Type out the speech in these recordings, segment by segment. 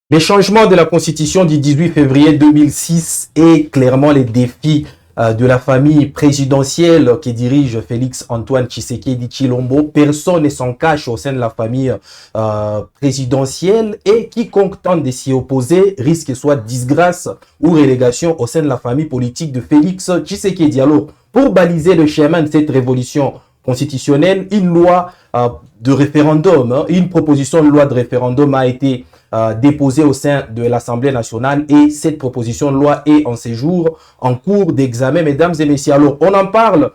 Les changements de la Constitution du 18 février 2006 et clairement les défis de la famille présidentielle qui dirige Félix-Antoine Tshisekedi Tshilombo. Personne ne s'en cache au sein de la famille présidentielle et quiconque tente de s'y opposer risque soit disgrâce ou relégation au sein de la famille politique de Félix Tshisekedi. Alors, pour baliser le chemin de cette révolution constitutionnelle, une loi de référendum, une proposition de loi de référendum a été déposée au sein de l'Assemblée nationale et cette proposition de loi est en séjour, en cours d'examen, mesdames et messieurs. Alors, on en parle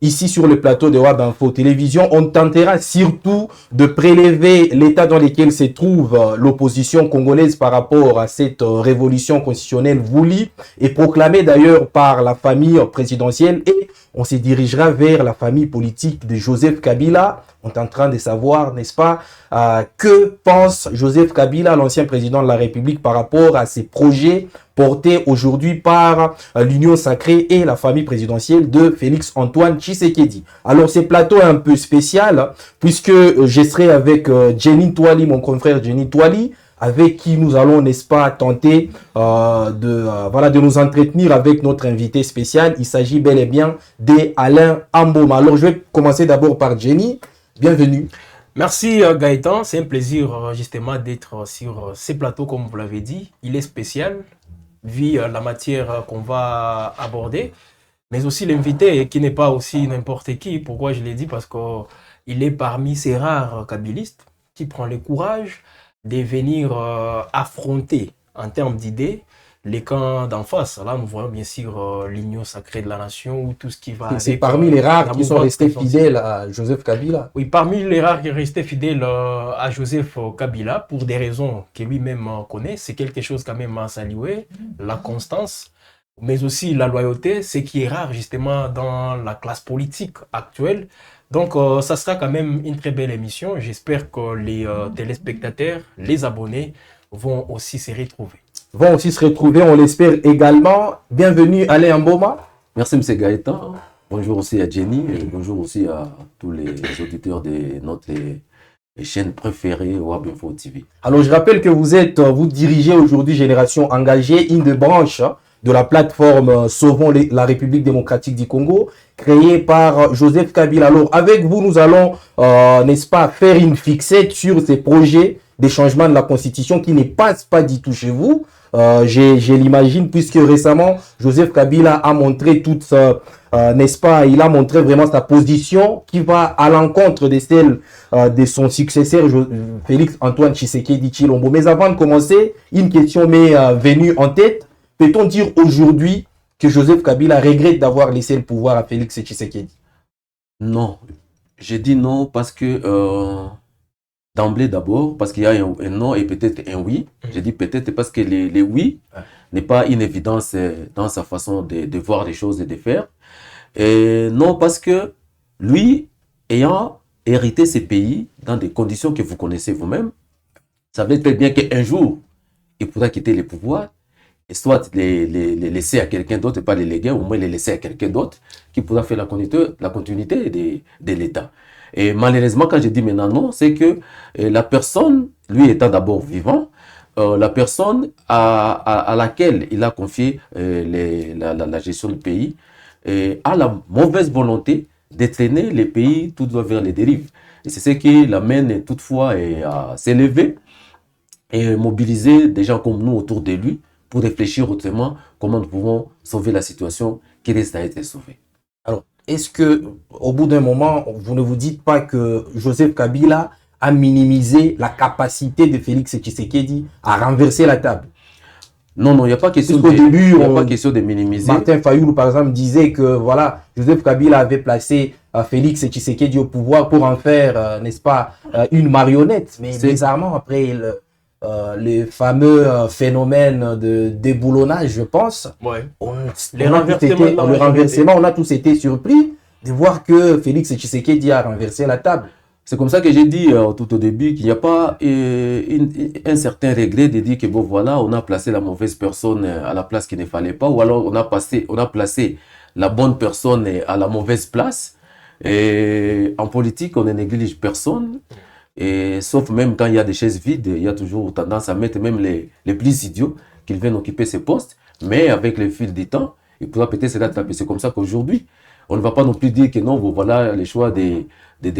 ici sur le plateau de Wab Info Télévision. On tentera surtout de prélever l'état dans lequel se trouve l'opposition congolaise par rapport à cette révolution constitutionnelle voulue et proclamée d'ailleurs par la famille présidentielle, et on se dirigera vers la famille politique de Joseph Kabila. On est en train de savoir, n'est-ce pas, que pense Joseph Kabila, l'ancien président de la République, par rapport à ces projets portés aujourd'hui par l'Union sacrée et la famille présidentielle de Félix-Antoine Tshisekedi. Alors, ce plateau est un peu spécial, puisque je serai avec Jenny Touali, mon confrère Jenny Touali, avec qui nous allons, n'est-ce pas, tenter de nous entretenir avec notre invité spécial. Il s'agit bel et bien d'Alain Amboma. Alors, je vais commencer d'abord par Jenny. Bienvenue. Merci Gaëtan, c'est un plaisir justement d'être sur ces plateaux comme vous l'avez dit. Il est spécial, vu la matière qu'on va aborder, mais aussi l'invité qui n'est pas aussi n'importe qui. Pourquoi je l'ai dit? Parce qu'il est parmi ces rares kabylistes qui prend le courage de venir affronter en termes d'idées les camps d'en face. Là, nous voyons bien sûr l'union sacrée de la nation ou tout ce qui va... C'est parmi les rares qui sont restés fidèles à Joseph Kabila. Oui, parmi les rares qui sont restés fidèles à Joseph Kabila, pour des raisons que lui-même connaît. C'est quelque chose quand même à saluer, la constance, mais aussi la loyauté, ce qui est rare justement dans la classe politique actuelle. Donc, ça sera quand même une très belle émission. J'espère que les téléspectateurs, les abonnés vont aussi se retrouver. On l'espère également. Bienvenue Alain Amboma. Merci M. Gaëtan. Bonjour aussi à Jenny et bonjour aussi à tous les auditeurs de notre chaîne préférée Wab Info TV. Alors je rappelle que vous dirigez aujourd'hui Génération Engagée, une des branches de la plateforme Sauvons la République démocratique du Congo, créée par Joseph Kabila. Alors avec vous, nous allons, n'est-ce pas, faire une fixette sur ces projets des changements de la Constitution qui ne passent pas du tout chez vous. Je l'imagine, puisque récemment, Joseph Kabila a montré n'est-ce pas, il a montré vraiment sa position qui va à l'encontre de celle de son successeur, Félix-Antoine Tshisekedi Tshilombo. Mais avant de commencer, une question m'est venue en tête. Peut-on dire aujourd'hui que Joseph Kabila regrette d'avoir laissé le pouvoir à Félix Tshisekedi? Non, j'ai dit non parce que d'emblée d'abord, parce qu'il y a un non et peut-être un oui. J'ai dit peut-être parce que les oui n'est pas une évidence dans sa façon de voir les choses et de faire. Et non parce que lui, ayant hérité ces pays dans des conditions que vous connaissez vous-même, savait très bien qu'un jour, il pourra quitter le pouvoir et soit les laisser à quelqu'un d'autre et pas les léguer, au moins les laisser à quelqu'un d'autre qui pourra faire la continuité de l'État. Et malheureusement, quand je dis maintenant non, c'est que la personne, lui étant d'abord vivant, la personne à laquelle il a confié la gestion du pays a la mauvaise volonté de traîner les pays tout droit vers les dérives. Et c'est ce qui l'amène toutefois à s'élever et mobiliser des gens comme nous autour de lui pour réfléchir autrement comment nous pouvons sauver la situation qui reste à être sauvée. Alors, est-ce que, au bout d'un moment, vous ne vous dites pas que Joseph Kabila a minimisé la capacité de Félix Tshisekedi à renverser la table? Non, il n'y a pas question de minimiser. Martin Fayoulou, par exemple, disait que voilà, Joseph Kabila avait placé Félix Tshisekedi au pouvoir pour en faire, n'est-ce pas, une marionnette. Mais bizarrement, après le fameux phénomène de déboulonnage, je pense, le renversement, on a tous été surpris de voir que Félix Tshisekedi a renversé la table. C'est comme ça que j'ai dit tout au début qu'il n'y a pas un certain regret de dire que bon voilà, on a placé la mauvaise personne à la place qu'il ne fallait pas, ou alors on a placé la bonne personne à la mauvaise place. Et en politique, on ne néglige personne. Et sauf même quand il y a des chaises vides, il y a toujours tendance à mettre même les plus idiots qu'ils viennent occuper ces postes. Mais avec le fil du temps, il pourra peut-être se rattraper. C'est comme ça qu'aujourd'hui, on ne va pas non plus dire que non, bon, voilà les choix des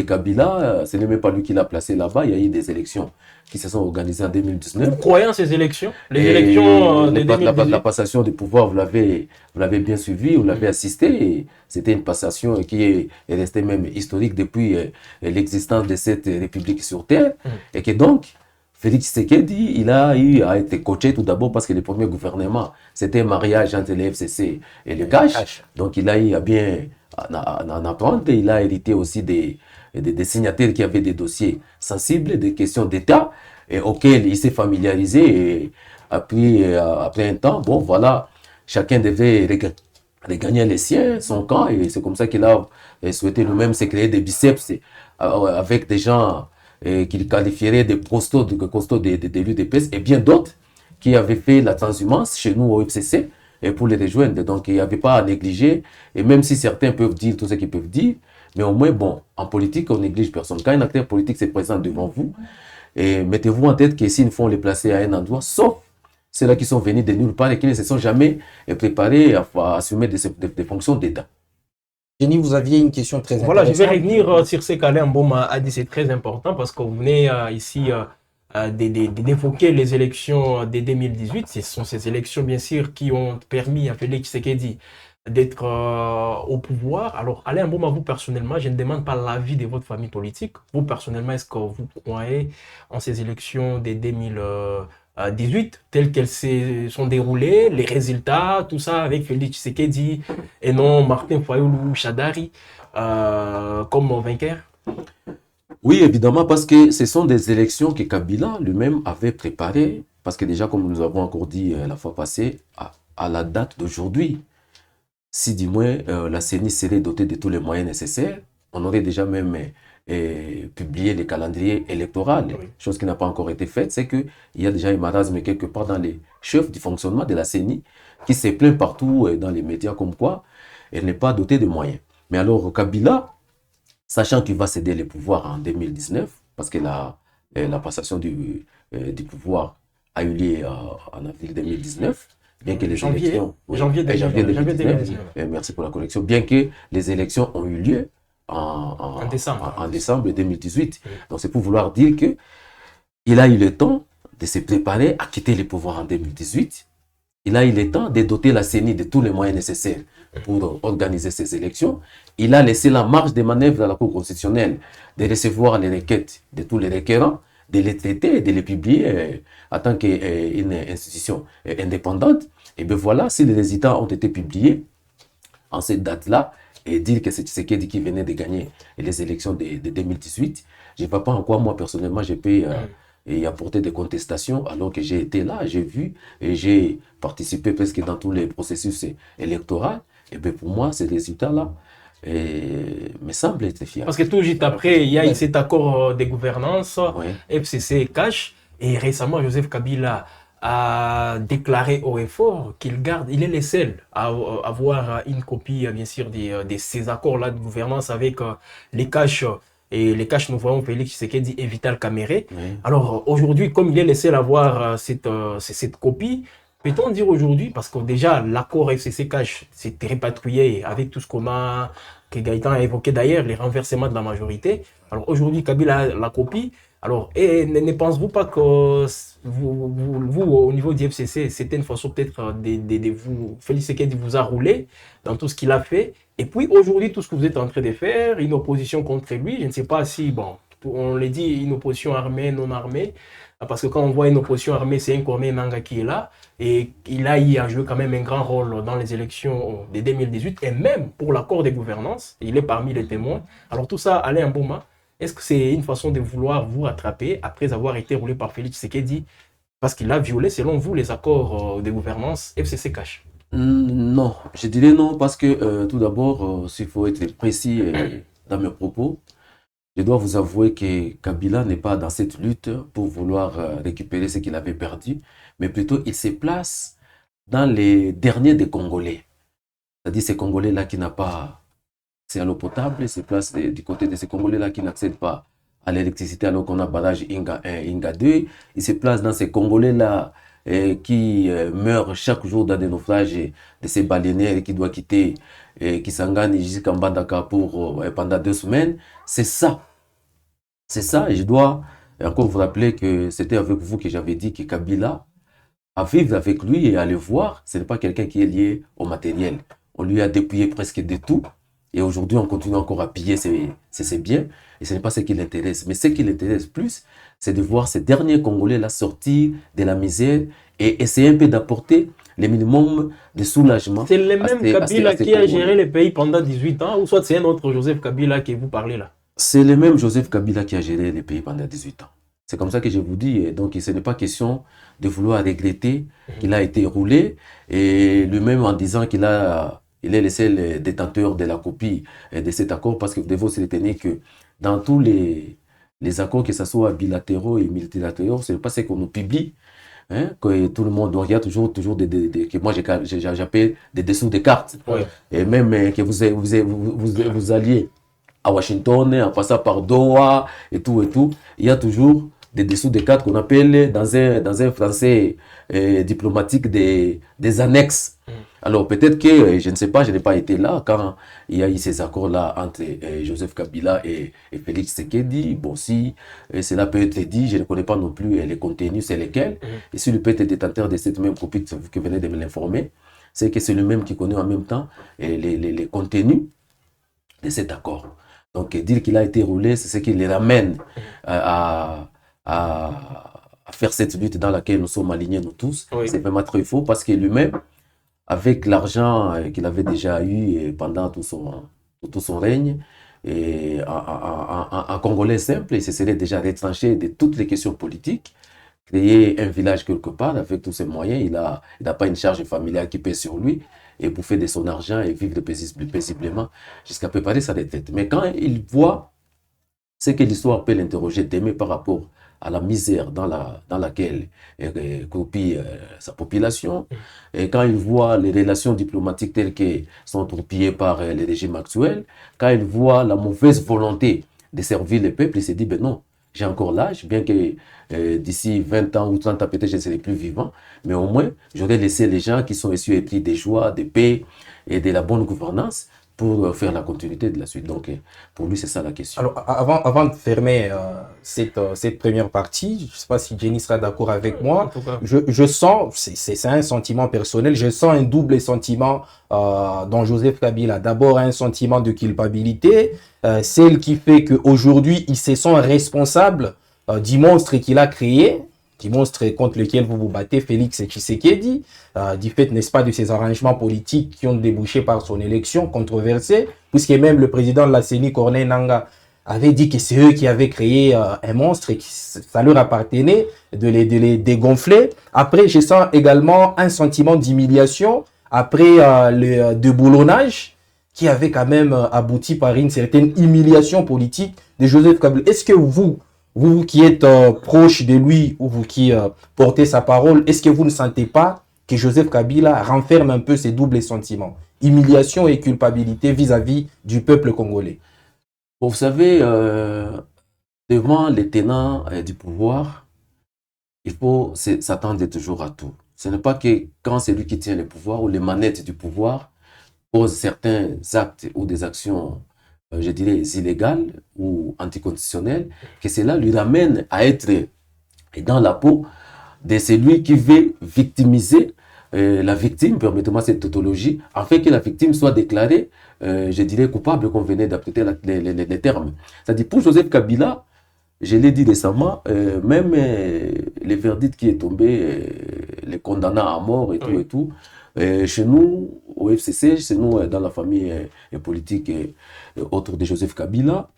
Kabila, ce n'est même pas lui qui l'a placé là-bas. Il y a eu des élections qui se sont organisées en 2019. Vous croyez en ces élections? Les élections de 2018? La passation du pouvoir, vous l'avez bien suivi, vous l'avez assisté. C'était une passation qui est restée même historique depuis l'existence de cette République sur Terre. Et que donc, Félix Tshisekedi, il a eu à être coaché tout d'abord parce que le premier gouvernement, c'était un mariage entre le FCC et le CACH. Donc, il a eu à bien en apprendre. Il a hérité aussi des signataires qui avaient des dossiers sensibles, des questions d'État auxquelles il s'est familiarisé. Et après un temps, bon, voilà, chacun devait regagner les siens, son camp. Et c'est comme ça qu'il a souhaité lui-même se créer des biceps avec des gens qu'il qualifierait de costauds de l'UDPS et bien d'autres qui avaient fait la transhumance chez nous au FCC et pour les rejoindre. Donc, il n'y avait pas à négliger. Et même si certains peuvent dire tout ce qu'ils peuvent dire, mais au moins, bon, en politique, on néglige personne. Quand un acteur politique se présente devant vous, et mettez-vous en tête que s'ils font les placer à un endroit, sauf ceux-là qui sont venus de nulle part et qui ne se sont jamais préparés à assumer des fonctions d'État. Jenny, vous aviez une question très intéressante. Voilà, je vais revenir sur ce qu'Alain Mboma a dit, c'est très important parce que vous venez ici d'évoquer les élections de 2018. Ce sont ces élections, bien sûr, qui ont permis à Félix Tshisekedi d'être au pouvoir. Alors, Alain Mboma, vous personnellement, je ne demande pas l'avis de votre famille politique. Vous personnellement, est-ce que vous croyez en ces élections de 2018 telles qu'elles se sont déroulées, les résultats, tout ça avec Félix Tshisekedi et non Martin Fayulu Chadari comme vainqueur? Oui, évidemment, parce que ce sont des élections que Kabila lui-même avait préparées. Parce que déjà, comme nous avons encore dit la fois passée, à la date d'aujourd'hui, si du moins la CENI serait dotée de tous les moyens nécessaires, on aurait déjà même publié les calendriers électoraux. Oui. Chose qui n'a pas encore été faite, c'est qu'il y a déjà un marasme quelque part dans les chefs du fonctionnement de la CENI qui se plaint partout dans les médias comme quoi elle n'est pas dotée de moyens. Mais alors Kabila, sachant qu'il va céder le pouvoir en 2019, parce que la passation du pouvoir a eu lieu en avril 2019, bien que les élections... Janvier 2019. Merci pour la correction. Bien que les élections ont eu lieu en décembre 2018. Donc c'est pour vouloir dire qu'il a eu le temps de se préparer à quitter le pouvoir en 2018. Il a eu le temps de doter la CENI de tous les moyens nécessaires pour organiser ces élections. Il a laissé la marge de manœuvre à la Cour constitutionnelle de recevoir les requêtes de tous les requérants, de les traiter et de les publier en tant qu'une institution indépendante. Et bien voilà, si les résultats ont été publiés en cette date-là, et dire que c'est Tshisekedi qui venait de gagner les élections de 2018, je ne vois pas en quoi moi personnellement je peux y apporter des contestations alors que j'ai été là, j'ai vu et j'ai participé presque dans tous les processus électoraux. Et bien pour moi, ces résultats-là me semblent être fiables. Parce que tout juste après, il y a cet accord de gouvernance, FCC cash, et récemment, Joseph Kabila a déclaré haut et fort il est le seul à avoir une copie, bien sûr, de ces accords-là de gouvernance avec les caches. Et les caches, nous voyons Félix Tshisekedi et Vital Kamerhe. Oui. Alors aujourd'hui, comme il est le seul à avoir cette copie, peut-on dire aujourd'hui, parce que déjà l'accord FCC cash s'est répatrié avec tout ce que Gaëtan a évoqué d'ailleurs, les renversements de la majorité. Alors aujourd'hui, Kabila a la copie. Alors, et ne pensez-vous pas que vous, au niveau du FCC, c'était une façon peut-être de vous, Félix Tshisekedi vous a roulé dans tout ce qu'il a fait. Et puis aujourd'hui, tout ce que vous êtes en train de faire, une opposition contre lui, je ne sais pas si, bon, on l'a dit, une opposition armée, non armée, parce que quand on voit une opposition armée, c'est un Corneille Nangaa qui est là, et il a joué quand même un grand rôle dans les élections de 2018, et même pour l'accord de gouvernance, il est parmi les témoins. Alors tout ça, Alain Mboma, est-ce que c'est une façon de vouloir vous rattraper après avoir été roulé par Félix Tshisekedi parce qu'il a violé, selon vous, les accords de gouvernance FCC cash? Non, je dirais non parce que tout d'abord, s'il faut être précis dans mes propos, je dois vous avouer que Kabila n'est pas dans cette lutte pour vouloir récupérer ce qu'il avait perdu, mais plutôt il se place dans les derniers des Congolais. C'est-à-dire ces Congolais-là qui n'ont pas... C'est à l'eau potable, se place du côté de ces Congolais-là qui n'accèdent pas à l'électricité alors qu'on a barrage Inga 1, Inga 2. Il se place dans ces Congolais-là qui meurent chaque jour dans des naufrages de ces baleinières qui doivent quitter Kisangani jusqu'à Mbandaka pour, pendant 2 semaines. C'est ça. C'est ça. Et je dois encore vous rappeler que c'était avec vous que j'avais dit que Kabila, à vivre avec lui et à le voir, ce n'est pas quelqu'un qui est lié au matériel. On lui a dépouillé presque de tout. Et aujourd'hui, on continue encore à piller ses biens. Et ce n'est pas ce qui l'intéresse. Mais ce qui l'intéresse plus, c'est de voir ces derniers Congolais-là sortir de la misère et essayer un peu d'apporter le minimum de soulagement. C'est le même Kabila qui a géré le pays pendant 18 ans, ou soit c'est un autre Joseph Kabila que vous parlez là? C'est le même Joseph Kabila qui a géré le pays pendant 18 ans. C'est comme ça que je vous dis. Et donc, ce n'est pas question de vouloir regretter qu'il a été roulé. Et lui-même en disant qu'il est le seul détenteur de la copie de cet accord, parce que vous devez aussi retenir que dans tous les accords, que ce soit bilatéraux et multilatéraux, ce n'est pas ce qu'on nous publie. Hein, que tout le monde, donc il y a toujours que moi j'appelle des dessous de cartes. Ouais. Et même que vous alliez à Washington, en passant par Doha et tout, il y a toujours des dessous de cartes qu'on appelle dans un français diplomatique des annexes. Alors peut-être que, je ne sais pas, je n'ai pas été là quand il y a eu ces accords-là entre Joseph Kabila et Félix Tshisekedi. Bon, si cela peut être dit, je ne connais pas non plus les contenus, c'est lesquels. Et si le peut être détenteur de cette même copie que vous venez de me l'informer, c'est que c'est le même qui connaît en même temps les contenus de cet accord. Donc dire qu'il a été roulé, c'est ce qui les ramène à faire cette lutte dans laquelle nous sommes alignés nous tous. Oui. C'est vraiment très faux parce que lui-même, avec l'argent qu'il avait déjà eu pendant tout son règne, et en Congolais simple, il se serait déjà retranché de toutes les questions politiques, créer un village quelque part avec tous ses moyens. Il n'a pas une charge familiale qui pèse sur lui, et bouffer de son argent et vivre paisiblement jusqu'à préparer sa retraite. Mais quand il voit ce que l'histoire peut l'interroger demain par rapport à la misère dans laquelle copie sa population, et quand il voit les relations diplomatiques telles qu'elles sont torpillées par les régimes actuels, quand il voit la mauvaise volonté de servir le peuple, il se dit, ben non, j'ai encore l'âge, bien que d'ici 20 ans ou 30 ans, peut-être je ne serai plus vivant, mais au moins, j'aurais laissé les gens qui sont issus et pris des joies, de paix et de la bonne gouvernance pour faire la continuité de la suite. Donc, pour lui, c'est ça la question. Alors, avant de fermer cette première partie, je ne sais pas si Jenny sera d'accord avec moi, je sens, c'est un sentiment personnel, je sens un double sentiment dans Joseph Kabila. D'abord, un sentiment de culpabilité, celle qui fait qu'aujourd'hui, il se sent responsable du monstre qu'il a créé, du monstre contre lequel vous vous battez, Félix Tshisekedi, du fait, n'est-ce pas, de ces arrangements politiques qui ont débouché par son élection controversée, puisque même le président de la CENI, Corneille Nangaa, avait dit que c'est eux qui avaient créé un monstre et que ça leur appartenait de les dégonfler. Après, je sens également un sentiment d'humiliation après le déboulonnage qui avait quand même abouti par une certaine humiliation politique de Joseph Kabila. Est-ce que vous qui êtes proche de lui ou vous qui portez sa parole, est-ce que vous ne sentez pas que Joseph Kabila renferme un peu ces doubles sentiments, humiliation et culpabilité vis-à-vis du peuple congolais? Vous savez, devant les tenants du pouvoir, il faut s'attendre toujours à tout. Ce n'est pas que quand c'est lui qui tient le pouvoir ou les manettes du pouvoir pose certains actes ou des actions, je dirais, illégales ou anticonstitutionnelles, que cela lui ramène à être dans la peau de celui qui veut victimiser la victime, permettez-moi cette tautologie, afin que la victime soit déclarée, je dirais, coupable, qu'on venait d'apprêter les termes. C'est-à-dire, pour Joseph Kabila, je l'ai dit récemment, même le verdict qui est tombé, les condamnant à mort et tout et tout, chez nous, au FCC, chez nous, dans la famille politique autour de Joseph Kabila,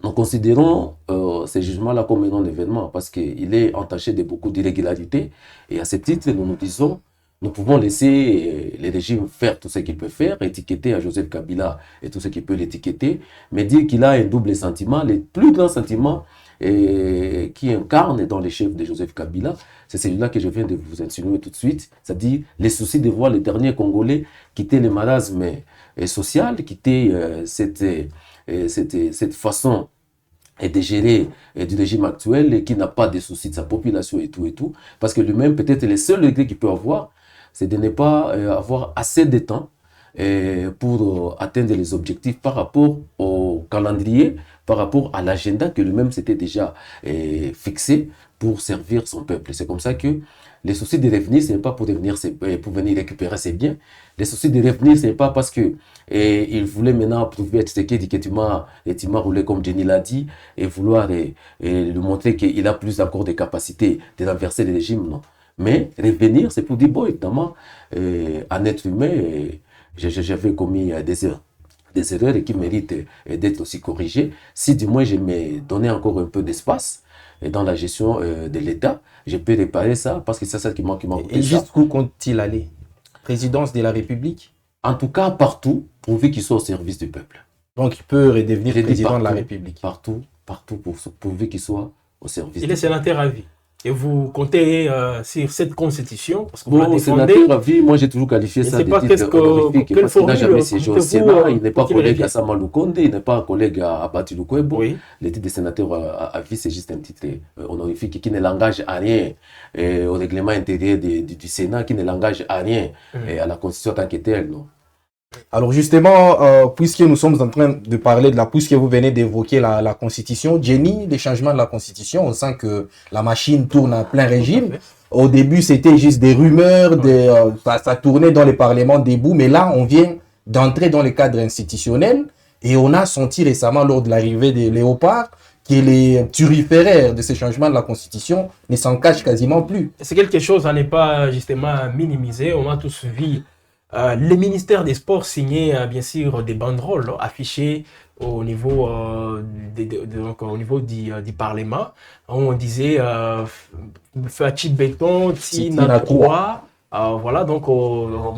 nous considérons ces jugements-là comme un non-événement parce qu'il est entaché de beaucoup d'irrégularités. Et à ce titre, nous nous disons, nous pouvons laisser les régimes faire tout ce qu'ils peuvent faire, étiqueter à Joseph Kabila et tout ce qui peut l'étiqueter, mais dire qu'il a un double sentiment, le plus grand sentiment qui incarne dans les chefs de Joseph Kabila, c'est celui-là que je viens de vous insinuer tout de suite, c'est-à-dire les soucis de voir les derniers Congolais quitter le marasme social, quitter cette façon et de gérer du régime actuel et qui n'a pas de soucis de sa population et tout. Parce que lui-même, peut-être le seul regret qu'il peut avoir, c'est de ne pas avoir assez de temps pour atteindre les objectifs par rapport au calendrier, par rapport à l'agenda que lui-même s'était déjà fixé pour servir son peuple. C'est comme ça que les soucis de revenir, ce n'est pas pour venir récupérer ses biens. Les soucis de revenir, ce n'est pas parce que il voulait maintenant prouver à Tshisekedi que tu m'as roulé comme Jenny l'a dit et vouloir lui montrer qu'il a plus encore de capacités de renverser le régime, non. Mais revenir, c'est pour dire, bon, évidemment, un être humain, j'avais commis des erreurs et qui méritent d'être aussi corrigées. Si du moins je me donnais encore un peu d'espace dans la gestion de l'État, je peux réparer ça parce que c'est ça qui m'a coûté. Et jusqu'où compte-t-il aller? Présidence de la République? En tout cas, partout, pourvu qu'il soit au service du peuple. Donc il peut redevenir président de la République? Partout, pourvu qu'il soit au service. Il est sénateur à vie. Et vous comptez sur cette constitution parce que bon, sénateur à vie, moi j'ai toujours qualifié ça de titre honorifique parce qu'il n'a jamais siégé au Sénat, il n'est pas collègue à Sama Lukonde, il n'est pas un collègue à Bati Lukwebo. Oui. Le titre de sénateur à vie, c'est juste un titre honorifique qui ne l'engage à rien au règlement intérieur du Sénat, qui ne l'engage à rien à la constitution tant que telle, non. Alors justement, puisque nous sommes en train de parler puisque vous venez d'évoquer la Constitution, Jenny, les changements de la Constitution, on sent que la machine tourne à plein régime. Au début, c'était juste des rumeurs, ça tournait dans les parlements debout, mais là, on vient d'entrer dans le cadre institutionnel et on a senti récemment, lors de l'arrivée des léopards, que les turiféraires de ces changements de la Constitution ne s'en cachent quasiment plus. C'est quelque chose à ne pas justement minimiser. On a tous vu le ministère des Sports signait bien sûr des banderoles affichées au niveau, au niveau du Parlement. On disait Fachi Béton, Tina 3. Voilà, donc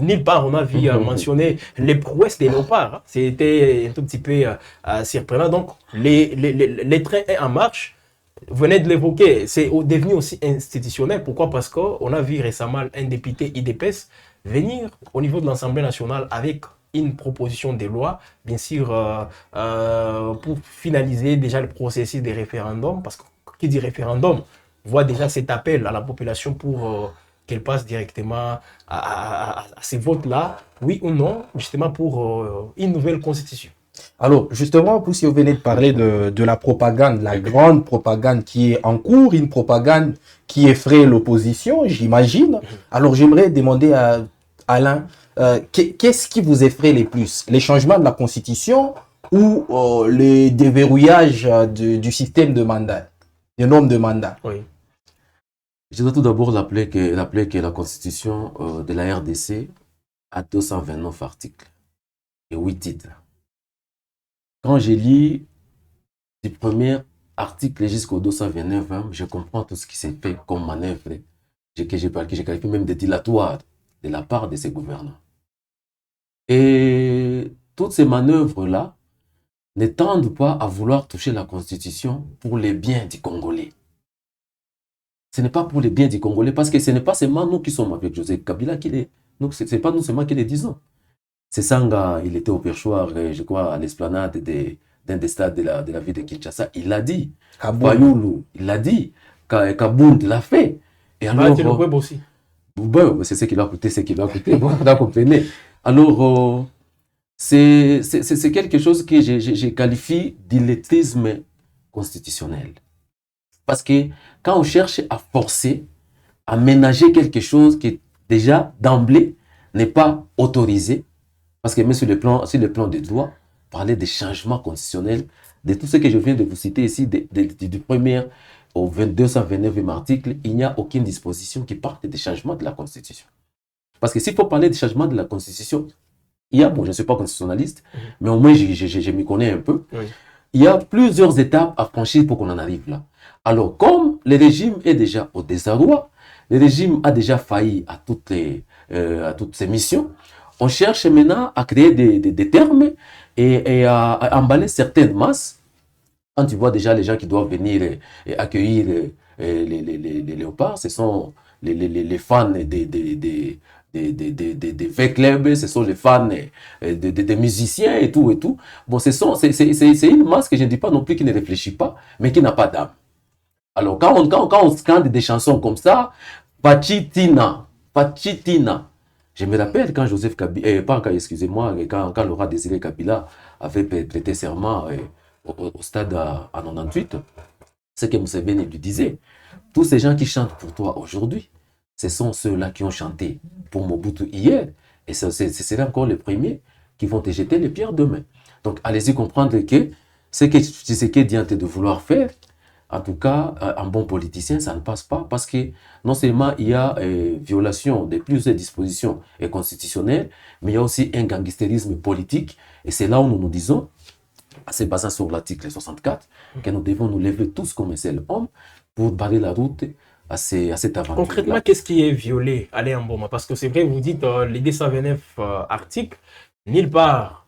nulle part on a vu mentionner les prouesses des léopards. Hein. C'était un tout petit peu surprenant. Donc les trains sont en marche. Vous venez de l'évoquer, c'est devenu aussi institutionnel. Pourquoi? Parce qu'on a vu récemment un député IDPS venir au niveau de l'Assemblée nationale avec une proposition de loi, bien sûr, pour finaliser déjà le processus des référendums, parce que qui dit référendum voit déjà cet appel à la population pour qu'elle passe directement à ces votes-là, oui ou non, justement pour une nouvelle constitution. Alors, justement, puisque vous venez de parler de la propagande, la grande propagande qui est en cours, une propagande qui effraie l'opposition, j'imagine. Alors, j'aimerais demander à Alain, qu'est-ce qui vous effraie le plus? Les changements de la Constitution ou le déverrouillage du système de mandat, du nombre de mandats? Oui. Je dois tout d'abord rappeler que la Constitution de la RDC a 229 articles et 8 titres. Quand je lis du premier article jusqu'au 229, hein, je comprends tout ce qui s'est fait comme manœuvre que j'ai qualifié même de dilatoire de la part de ces gouvernants. Et toutes ces manœuvres-là ne tendent pas à vouloir toucher la Constitution pour les biens du Congolais. Ce n'est pas pour les biens du Congolais, parce que ce n'est pas seulement nous qui sommes avec Joseph Kabila qui les... Ce n'est pas nous seulement qui les disons. C'est Sanga, il était au perchoir, je crois, à l'esplanade d'un des stades de la ville de Kinshasa. Il l'a dit. Fayoulou, il l'a dit. Kabound l'a fait. Et alors, le web aussi. Bon, c'est ce qui l'a coûté, Bon, vous comprenez. Alors, c'est quelque chose que je qualifie d'illettrisme constitutionnel. Parce que quand on cherche à forcer, à ménager quelque chose qui, déjà, d'emblée, n'est pas autorisé, parce que même sur le plan des droits, parler des changements constitutionnels, de tout ce que je viens de vous citer ici, du premier au 229e article, il n'y a aucune disposition qui parle des changements de la Constitution. Parce que s'il faut parler des changements de la Constitution, il y a, bon, je ne suis pas constitutionnaliste, mais au moins je m'y connais un peu, il y a plusieurs étapes à franchir pour qu'on en arrive là. Alors, comme le régime est déjà au désarroi, le régime a déjà failli à toutes ses missions, on cherche maintenant à créer des termes et à emballer certaines masses. Quand tu vois déjà les gens qui doivent venir accueillir les léopards, ce sont les fans des vrais clubs, ce sont les fans des musiciens et tout et tout. Bon, c'est une masse que je ne dis pas non plus qui ne réfléchit pas, mais qui n'a pas d'âme. Alors, quand on scande des chansons comme ça, Pachitina. Je me rappelle quand Joseph Kabila, excusez-moi, quand Laurent Désiré Kabila avait prêté serment au stade à 98, ce que Museveni lui disait, tous ces gens qui chantent pour toi aujourd'hui, ce sont ceux-là qui ont chanté pour Mobutu hier, et ce sera encore les premiers qui vont te jeter les pierres demain. Donc, allez-y comprendre que ce que Tshisekedi est de vouloir faire, en tout cas, un bon politicien, ça ne passe pas parce que non seulement il y a violation de plusieurs dispositions constitutionnelles, mais il y a aussi un gangstérisme politique. Et c'est là où nous disons, en se basant sur l'article 64, que nous devons nous lever tous comme un seul homme pour barrer la route à cette aventure. Concrètement, qu'est-ce qui est violé, Alain Mboma? Parce que c'est vrai, vous dites les 229 articles, nulle part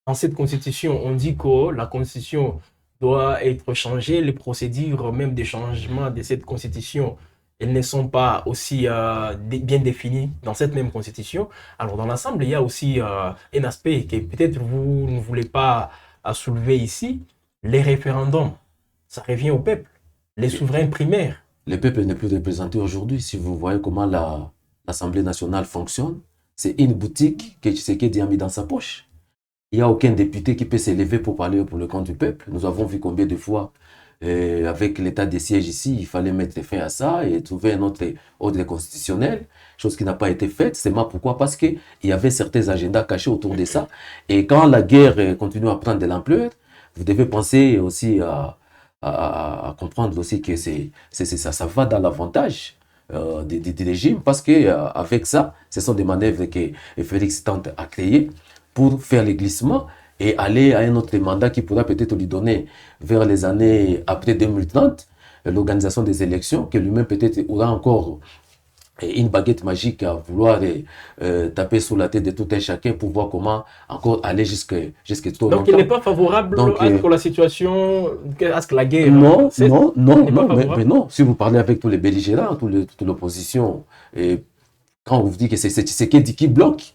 dans cette constitution, on dit que la constitution doit être changée, les procédures même de changement de cette constitution, elles ne sont pas aussi bien définies dans cette même constitution. Alors dans l'ensemble, il y a aussi un aspect que peut-être vous ne voulez pas soulever ici, les référendums, ça revient au peuple, les souverains primaires. Le peuple n'est plus représenté aujourd'hui. Si vous voyez comment l'Assemblée nationale fonctionne, c'est une boutique que Tshisekedi a mis dans sa poche. Il n'y a aucun député qui peut s'élever pour parler pour le compte du peuple. Nous avons vu combien de fois, avec l'état des sièges ici, il fallait mettre fin à ça et trouver un autre ordre constitutionnel, chose qui n'a pas été faite. C'est moi pourquoi? Parce qu'il y avait certains agendas cachés autour de ça. Et quand la guerre continue à prendre de l'ampleur, vous devez penser aussi à comprendre aussi que ça va dans l'avantage du régime, parce qu'avec ça, ce sont des manœuvres que Félix tente à créer pour faire les glissements et aller à un autre mandat qui pourra peut-être lui donner vers les années après 2030 l'organisation des élections, que lui-même peut-être aura encore une baguette magique à vouloir taper sous la tête de tout un chacun pour voir comment encore aller jusque trop longtemps. Donc il n'est pas favorable à ce que la situation, à ce que la guerre... Non, mais non. Si vous parlez avec tous les belligérants, toute l'opposition, et quand on vous dit que c'est Tshisekedi qui bloque,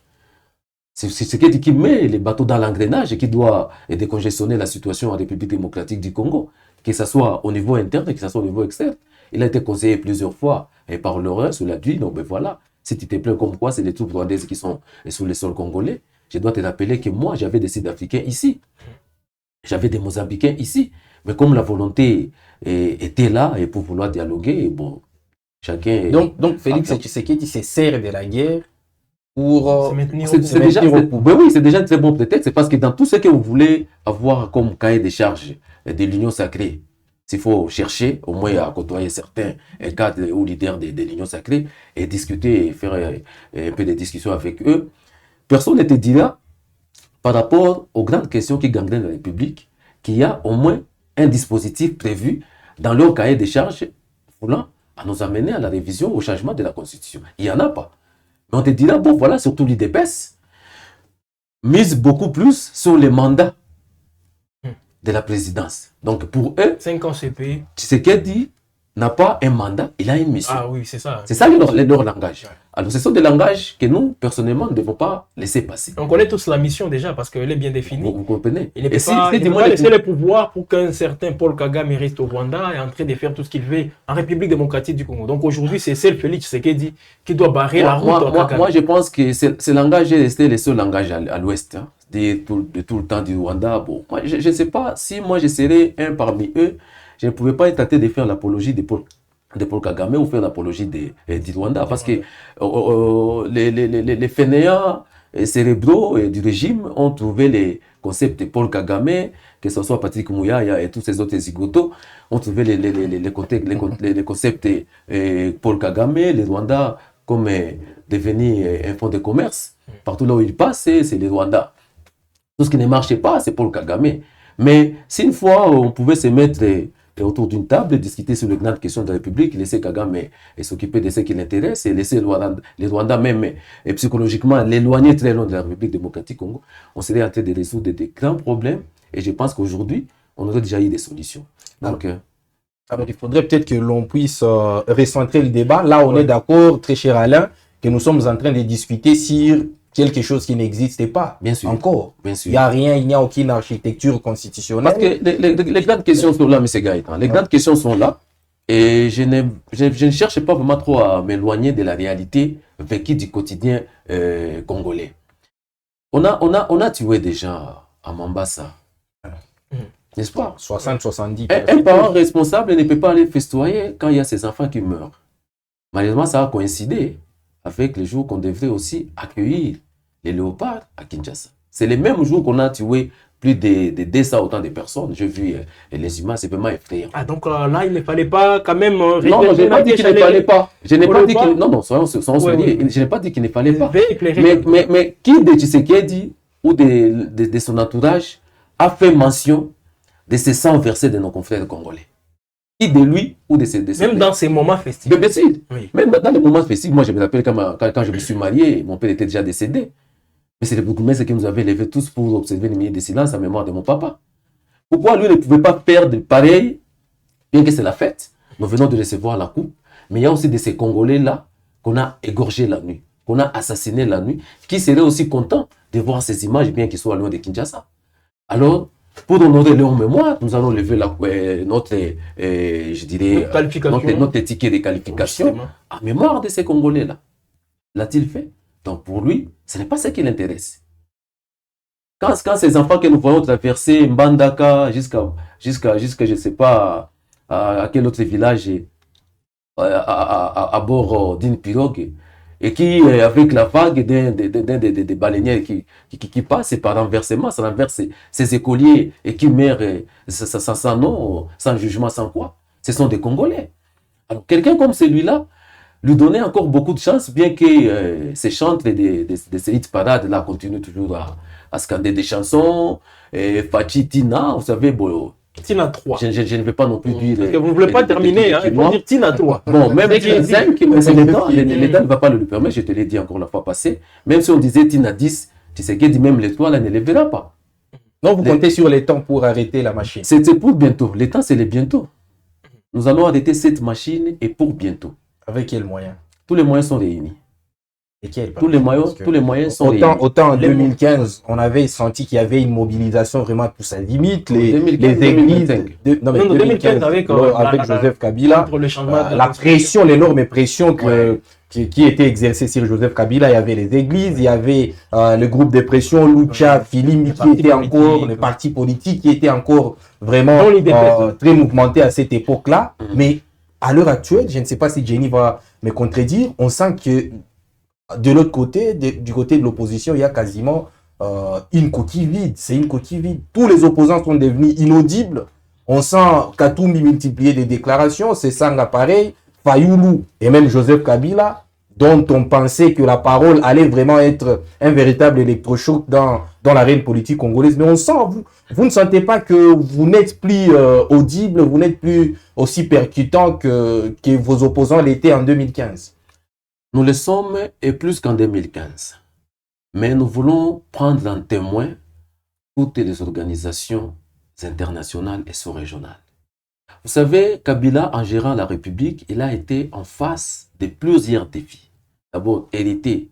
c'est Tshisekedi qui met les bateaux dans l'engrenage et qui doit décongestionner la situation en République démocratique du Congo, que ce soit au niveau interne et que ce soit au niveau externe. Il a été conseillé plusieurs fois et par l'horreur, cela dit, donc ben voilà, si tu te plains comme quoi, c'est les troupes rwandaises qui sont sur le sol congolais. Je dois te rappeler que moi, j'avais des Sud-Africains ici. J'avais des Mozambicains ici. Mais comme la volonté était là et pour vouloir dialoguer, bon, chacun... Donc Félix Tshisekedi se sert de la guerre pour se maintenir au pouvoir. Ben oui, c'est déjà un très bon prétexte. C'est parce que dans tout ce que vous voulez avoir comme cahier des charges de l'Union sacrée, s'il faut chercher au moins à côtoyer certains cadres ou leaders de l'Union sacrée et discuter et faire un peu de discussions avec eux, personne ne te dira, par rapport aux grandes questions qui gangrènent la République, qu'il y a au moins un dispositif prévu dans leur cahier des charges voulant à nous amener à la révision, au changement de la Constitution. Il n'y en a pas. Mais on te dira, bon voilà, surtout l'IDPS, mise beaucoup plus sur les mandats de la présidence. Donc pour eux, 5 ans CP. Tshisekedi n'a pas un mandat, il a une mission. Ah oui, c'est ça. C'est ça leur langage. Ouais. Alors ce sont des langages que nous, personnellement, ne devons pas laisser passer. On connaît tous la mission déjà parce qu'elle est bien définie. Vous comprenez? Il ne peut pas laisser le pouvoir pour qu'un certain Paul Kagame reste au Rwanda et en train de faire tout ce qu'il veut en République démocratique du Congo. Donc aujourd'hui, c'est celle Félix Tshisekedi qui doit barrer la route. Moi, je pense que ce langage est resté le seul langage à l'Ouest. Hein, de tout le temps du Rwanda. Bon, moi, je ne sais pas si moi je serais un parmi eux, je ne pouvais pas être tenté de faire l'apologie de Paul Kagame ou faire l'apologie du Rwanda. Parce que les fainéants cérébraux du régime ont trouvé les concepts de Paul Kagame, que ce soit Patrick Mouyaya et tous ces autres zigotos, ont trouvé les concepts de Paul Kagame, les Rwandais comme devenir un fonds de commerce. Partout là où il passe, c'est les Rwandais. Tout ce qui ne marchait pas, c'est Paul Kagame. Mais si une fois on pouvait se mettre autour d'une table et discuter sur les grandes questions de la République, laisser Kagame s'occuper de ce qui l'intéresse et laisser les Rwandais même et psychologiquement l'éloigner très loin de la République démocratique Congo, on serait en train de résoudre des grands problèmes et je pense qu'aujourd'hui, on aurait déjà eu des solutions. Donc, alors il faudrait peut-être que l'on puisse recentrer le débat. Là, on est d'accord, très cher Alain, que nous sommes en train de discuter sur quelque chose qui n'existait pas. Bien sûr. Encore. Bien sûr. Il n'y a rien, il n'y a aucune architecture constitutionnelle. Parce que les grandes questions sont là, M. Gaëtan. Les grandes questions sont là. Et je ne cherche pas vraiment trop à m'éloigner de la réalité vécue du quotidien congolais. On a tué des gens à Mombasa. N'est-ce pas? 60-70. Un parent responsable ne peut pas aller festoyer quand il y a ses enfants qui meurent. Malheureusement, ça a coïncidé avec le jour qu'on devrait aussi accueillir les léopards à Kinshasa. C'est le même jour qu'on a tué plus de 200 autant de personnes. J'ai vu les humains, c'est vraiment effrayant. Ah, donc là, il ne fallait pas quand même... Non, je n'ai pas dit qu'il ne fallait pas. Je n'ai pas dit qu'il... Non, soyons ouais. Je n'ai pas dit qu'il ne fallait pas. Éclairer. Mais qui de Tshisekedi ou de son entourage a fait mention de ces 100 versets de nos confrères congolais? Qui de lui ou de ses même dans ces moments festifs. Bien sûr. Oui. Même dans les moments festifs, moi je me rappelle quand je me suis marié, mon père était déjà décédé. Mais c'est le bourgmestre qui nous avait levés tous pour observer une minute de silence en mémoire de mon papa. Pourquoi lui ne pouvait pas faire de pareil, bien que c'est la fête? Nous venons de recevoir la coupe, mais il y a aussi de ces Congolais-là qu'on a égorgés la nuit, qu'on a assassinés la nuit, qui seraient aussi contents de voir ces images, bien qu'ils soient loin de Kinshasa. Alors, pour honorer leur mémoire, nous allons lever notre ticket de qualification en mémoire de ces Congolais-là. L'a-t-il fait? Donc pour lui, ce n'est pas ce qui l'intéresse. Quand ces enfants que nous voyons traverser Mbandaka jusqu'à je ne sais pas à quel autre village à bord d'une pirogue, et qui, avec la vague des baleinières qui passent par renversement, ça renverse ces écoliers et qui meurent sans nom, sans jugement, sans quoi. Ce sont des Congolais. Alors quelqu'un comme celui-là, lui donner encore beaucoup de chance, bien que ces chantres de ces hit parades-là continuent toujours à scander des chansons. Fachi Tina, vous savez, bon, Tina 3. Je ne vais pas non plus dire... Parce que vous ne voulez pas terminer, il faut dire Tina 3. Bon, même Tina 5, l'État ne va pas le permettre, je te l'ai dit encore la fois passée. Même si on disait Tina 10, tu sais qu'il dit même les toits, là, ne les verra pas. Non, vous comptez sur les temps pour arrêter la machine. C'est pour bientôt. Les temps, c'est les bientôt. Nous allons arrêter cette machine et pour bientôt. Avec quels moyens? Tous les moyens sont réunis. Et quels? Tous les moyens sont réunis. Autant en 2015, on avait senti qu'il y avait une mobilisation vraiment pour sa limite. Les églises. Non, mais 2015 avec Joseph Kabila. La pression, l'énorme pression qui était exercée sur Joseph Kabila. Il y avait les églises, il y avait le groupe de pression, Lucha, Filim, qui était encore, le parti politique qui était encore vraiment très mouvementé à cette époque-là. Mais à l'heure actuelle, je ne sais pas si Jenny va me contredire, on sent que de l'autre côté, du côté de l'opposition, il y a quasiment une coquille vide. C'est une coquille vide. Tous les opposants sont devenus inaudibles. On sent Katoumi multiplier des déclarations, c'est Sanga pareil, Fayoulou et même Joseph Kabila, dont on pensait que la parole allait vraiment être un véritable électrochoc dans l'arène politique congolaise. Mais on sent, vous ne sentez pas que vous n'êtes plus audible, vous n'êtes plus aussi percutant que vos opposants l'étaient en 2015. Nous le sommes et plus qu'en 2015. Mais nous voulons prendre en témoin toutes les organisations internationales et sous-régionales. Vous savez, Kabila, en gérant la République, il a été en face de plusieurs défis. D'abord, hériter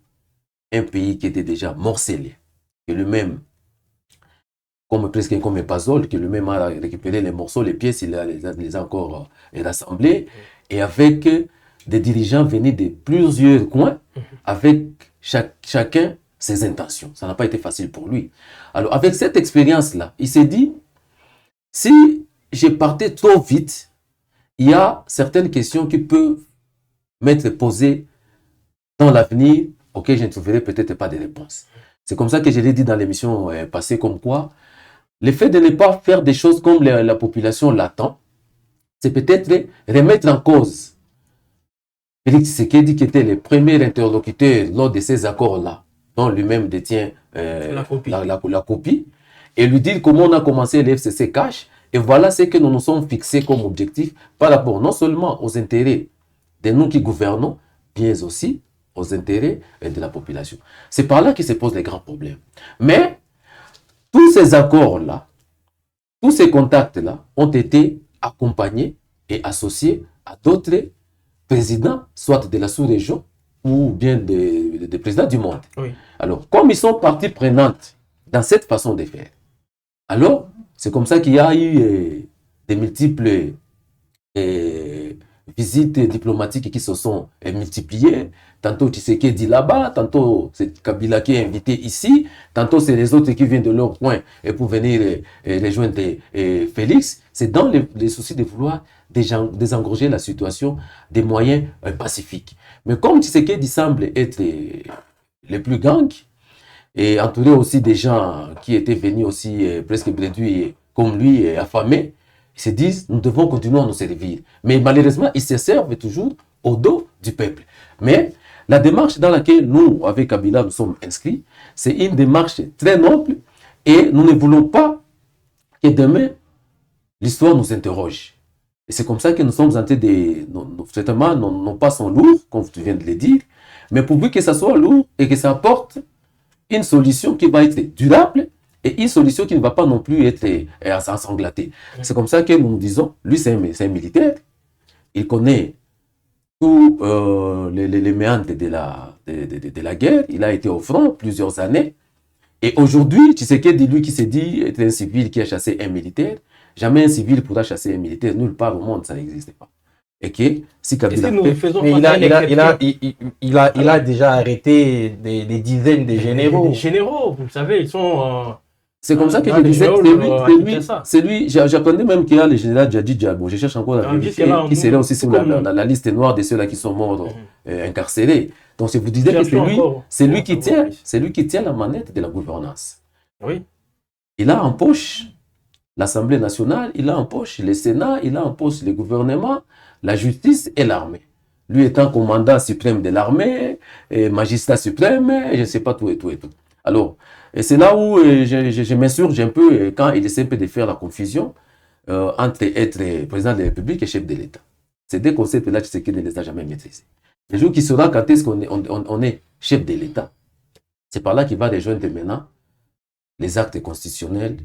un pays qui était déjà morcelé, que lui-même, presque comme un puzzle, que lui-même a récupéré les morceaux, les pièces, il les a encore rassemblés, et avec des dirigeants venus de plusieurs coins, avec chacun ses intentions. Ça n'a pas été facile pour lui. Alors, avec cette expérience-là, il s'est dit, si je partais trop vite, il y a certaines questions qui peuvent m'être posées dans l'avenir, auxquelles je ne trouverai peut-être pas de réponse. C'est comme ça que je l'ai dit dans l'émission passée, comme quoi, le fait de ne pas faire des choses comme la population l'attend, c'est peut-être remettre en cause Félix Tshisekedi, qui était le premier interlocuteur lors de ces accords-là, dont lui-même détient la copie, et lui dire comment on a commencé le FCC cash, et voilà ce que nous nous sommes fixés comme objectif par rapport non seulement aux intérêts de nous qui gouvernons, mais aussi aux intérêts de la population. C'est par là que se posent les grands problèmes. Mais tous ces accords-là, tous ces contacts-là ont été accompagnés et associés à d'autres présidents, soit de la sous-région ou bien des présidents du monde. Oui. Alors, comme ils sont partie prenante dans cette façon de faire, alors, c'est comme ça qu'il y a eu des multiples visites diplomatiques qui se sont multipliées. Tantôt Tshisekedi là-bas, tantôt c'est Kabila qui est invité ici, tantôt c'est les autres qui viennent de leur coin pour venir rejoindre Félix. C'est dans les soucis de vouloir désengorger la situation des moyens pacifiques. Mais comme Tshisekedi semble être le plus gang, et entouré aussi des gens qui étaient venus aussi presque réduits comme lui, affamés, ils se disent, nous devons continuer à nous servir. Mais malheureusement, ils se servent toujours au dos du peuple. Mais la démarche dans laquelle nous, avec Kabila, nous sommes inscrits, c'est une démarche très noble et nous ne voulons pas que demain, l'histoire nous interroge. Et c'est comme ça que nous sommes en train de... Certainement, nos pas sont lourds, comme tu viens de le dire, mais pourvu que ça soit lourd et que ça apporte une solution qui va être durable et une solution qui ne va pas non plus être ensanglatée. C'est comme ça que nous disons, lui c'est un militaire, il connaît tous les méandres de la guerre, il a été au front plusieurs années, et aujourd'hui, Tshisekedi, lui qui s'est dit être un civil qui a chassé un militaire, jamais un civil pourra chasser un militaire, nulle part au monde, ça n'existe pas. Et que si Kabila il a déjà arrêté des dizaines de généraux. Des généraux, vous savez, ils sont... c'est comme ça que je disais, c'est lui, j'apprenais même qu'il y a le général Djadji Diabo, je cherche encore la vérité, qui serait aussi sur la liste noire de ceux-là qui sont morts incarcérés. Donc je vous disais que c'est lui qui tient la manette de la gouvernance. Oui. Il a en poche l'Assemblée nationale, il a en poche le Sénat, il a en poche le gouvernement, la justice et l'armée. Lui étant commandant suprême de l'armée, magistrat suprême, je ne sais pas tout et tout et tout. Alors, c'est là où je m'insurge un peu quand il essaie un peu de faire la confusion entre être président de la République et chef de l'État. Ces deux concepts-là, tu sais qu'il ne les a jamais maîtrisés. Le jour qui sera quand est-ce qu'on est chef de l'État, c'est par là qu'il va rejoindre maintenant les actes constitutionnels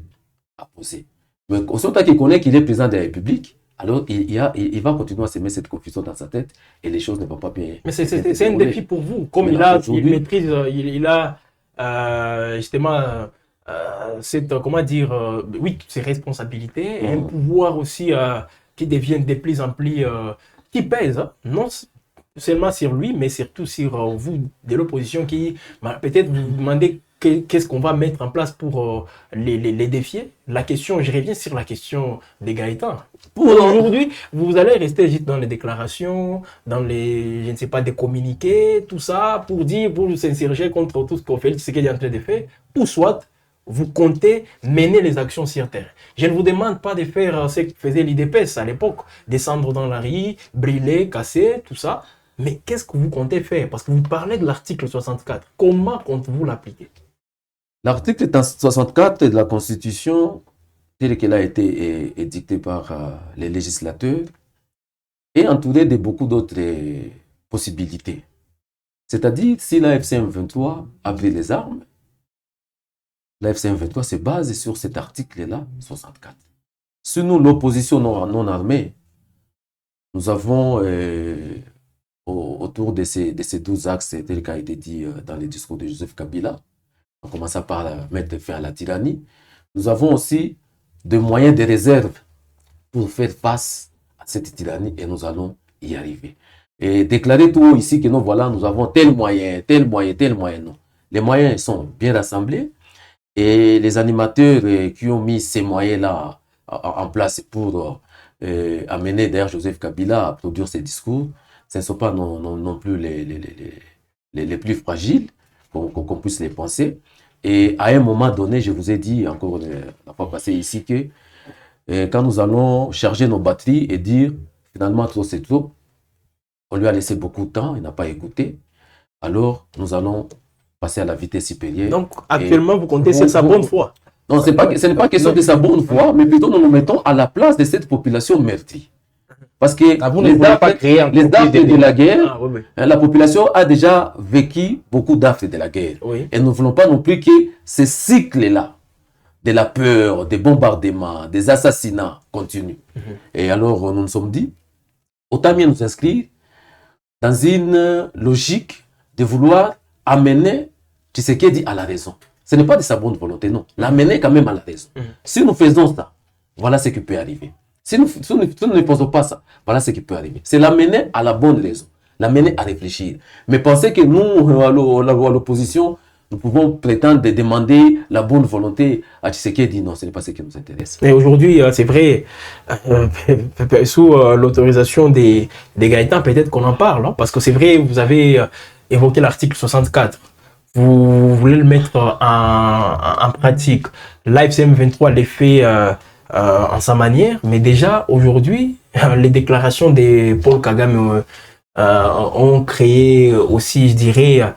à poser. Mais autant qu'il connaît qu'il est président de la République, alors il va continuer à se mettre cette confusion dans sa tête et les choses ne vont pas bien. Mais c'est un défi pour vous. Comme il maîtrise, il a justement cette, comment dire, oui, ses responsabilités, et un pouvoir aussi qui devient de plus en plus, qui pèse, hein, non seulement sur lui, mais surtout sur vous de l'opposition qui peut-être vous demandez qu'est-ce qu'on va mettre en place pour les défier. La question, je reviens sur la question des Gaëtan. Pour aujourd'hui, vous allez rester juste dans les déclarations, dans les, je ne sais pas, des communiqués, tout ça, pour s'insurger contre tout ce qu'on fait, ce qu'il est en train de faire, ou soit vous comptez mener les actions sur terre. Je ne vous demande pas de faire ce que faisait l'IDPS à l'époque, descendre dans la rue, brûler, casser, tout ça. Mais qu'est-ce que vous comptez faire? Parce que vous parlez de l'article 64. Comment comptez-vous l'appliquer? L'article 64 de la Constitution, tel qu'elle a été édictée par les législateurs, est entouré de beaucoup d'autres possibilités. C'est-à-dire, si la FC-M23 a pris les armes, la FC-M23 se base sur cet article-là, 64. Si nous, l'opposition non armée, nous avons autour de ces 12 axes, tel qu'a été dit dans les discours de Joseph Kabila, en commençant par mettre fin à la tyrannie, nous avons aussi des moyens de réserve pour faire face à cette tyrannie et nous allons y arriver. Et déclarer tout haut ici que nous, voilà, nous avons tel moyen, tel moyen, tel moyen, non. Les moyens sont bien rassemblés et les animateurs qui ont mis ces moyens-là en place pour amener d'ailleurs Joseph Kabila à produire ses discours, ce ne sont pas non plus les plus fragiles qu'on puisse les penser. Et à un moment donné, je vous ai dit encore la fois passée ici que quand nous allons charger nos batteries et dire finalement trop c'est trop, on lui a laissé beaucoup de temps, il n'a pas écouté, alors nous allons passer à la vitesse supérieure. Donc actuellement, vous comptez sur sa bonne foi? Non, ce n'est pas question de sa bonne foi, mais plutôt nous nous mettons à la place de cette population meurtrie. Parce que les dates de la guerre, la population a déjà vécu beaucoup d'actes de la guerre. Oui. Et nous ne voulons pas non plus que ce cycle-là, de la peur, des bombardements, des assassinats continue. Et alors, nous nous sommes dit, autant mieux nous inscrire dans une logique de vouloir amener Tshisekedi à la raison. Ce n'est pas de sa bonne volonté, non. L'amener quand même à la raison. Si nous faisons ça, voilà ce qui peut arriver. Si nous ne faisons pas ça, voilà ce qui peut arriver. C'est l'amener à la bonne raison, l'amener à réfléchir. Mais penser que nous, à l'opposition, nous pouvons prétendre de demander la bonne volonté à Tshisekedi, non, ce n'est pas ce qui nous intéresse. Mais aujourd'hui, c'est vrai, sous l'autorisation des Gaëtans, peut-être qu'on en parle, hein, parce que c'est vrai, vous avez évoqué l'article 64. Vous voulez le mettre en pratique. L'AFC M23 l'est fait en sa manière, mais déjà aujourd'hui, les déclarations de Paul Kagame ont créé aussi, je dirais,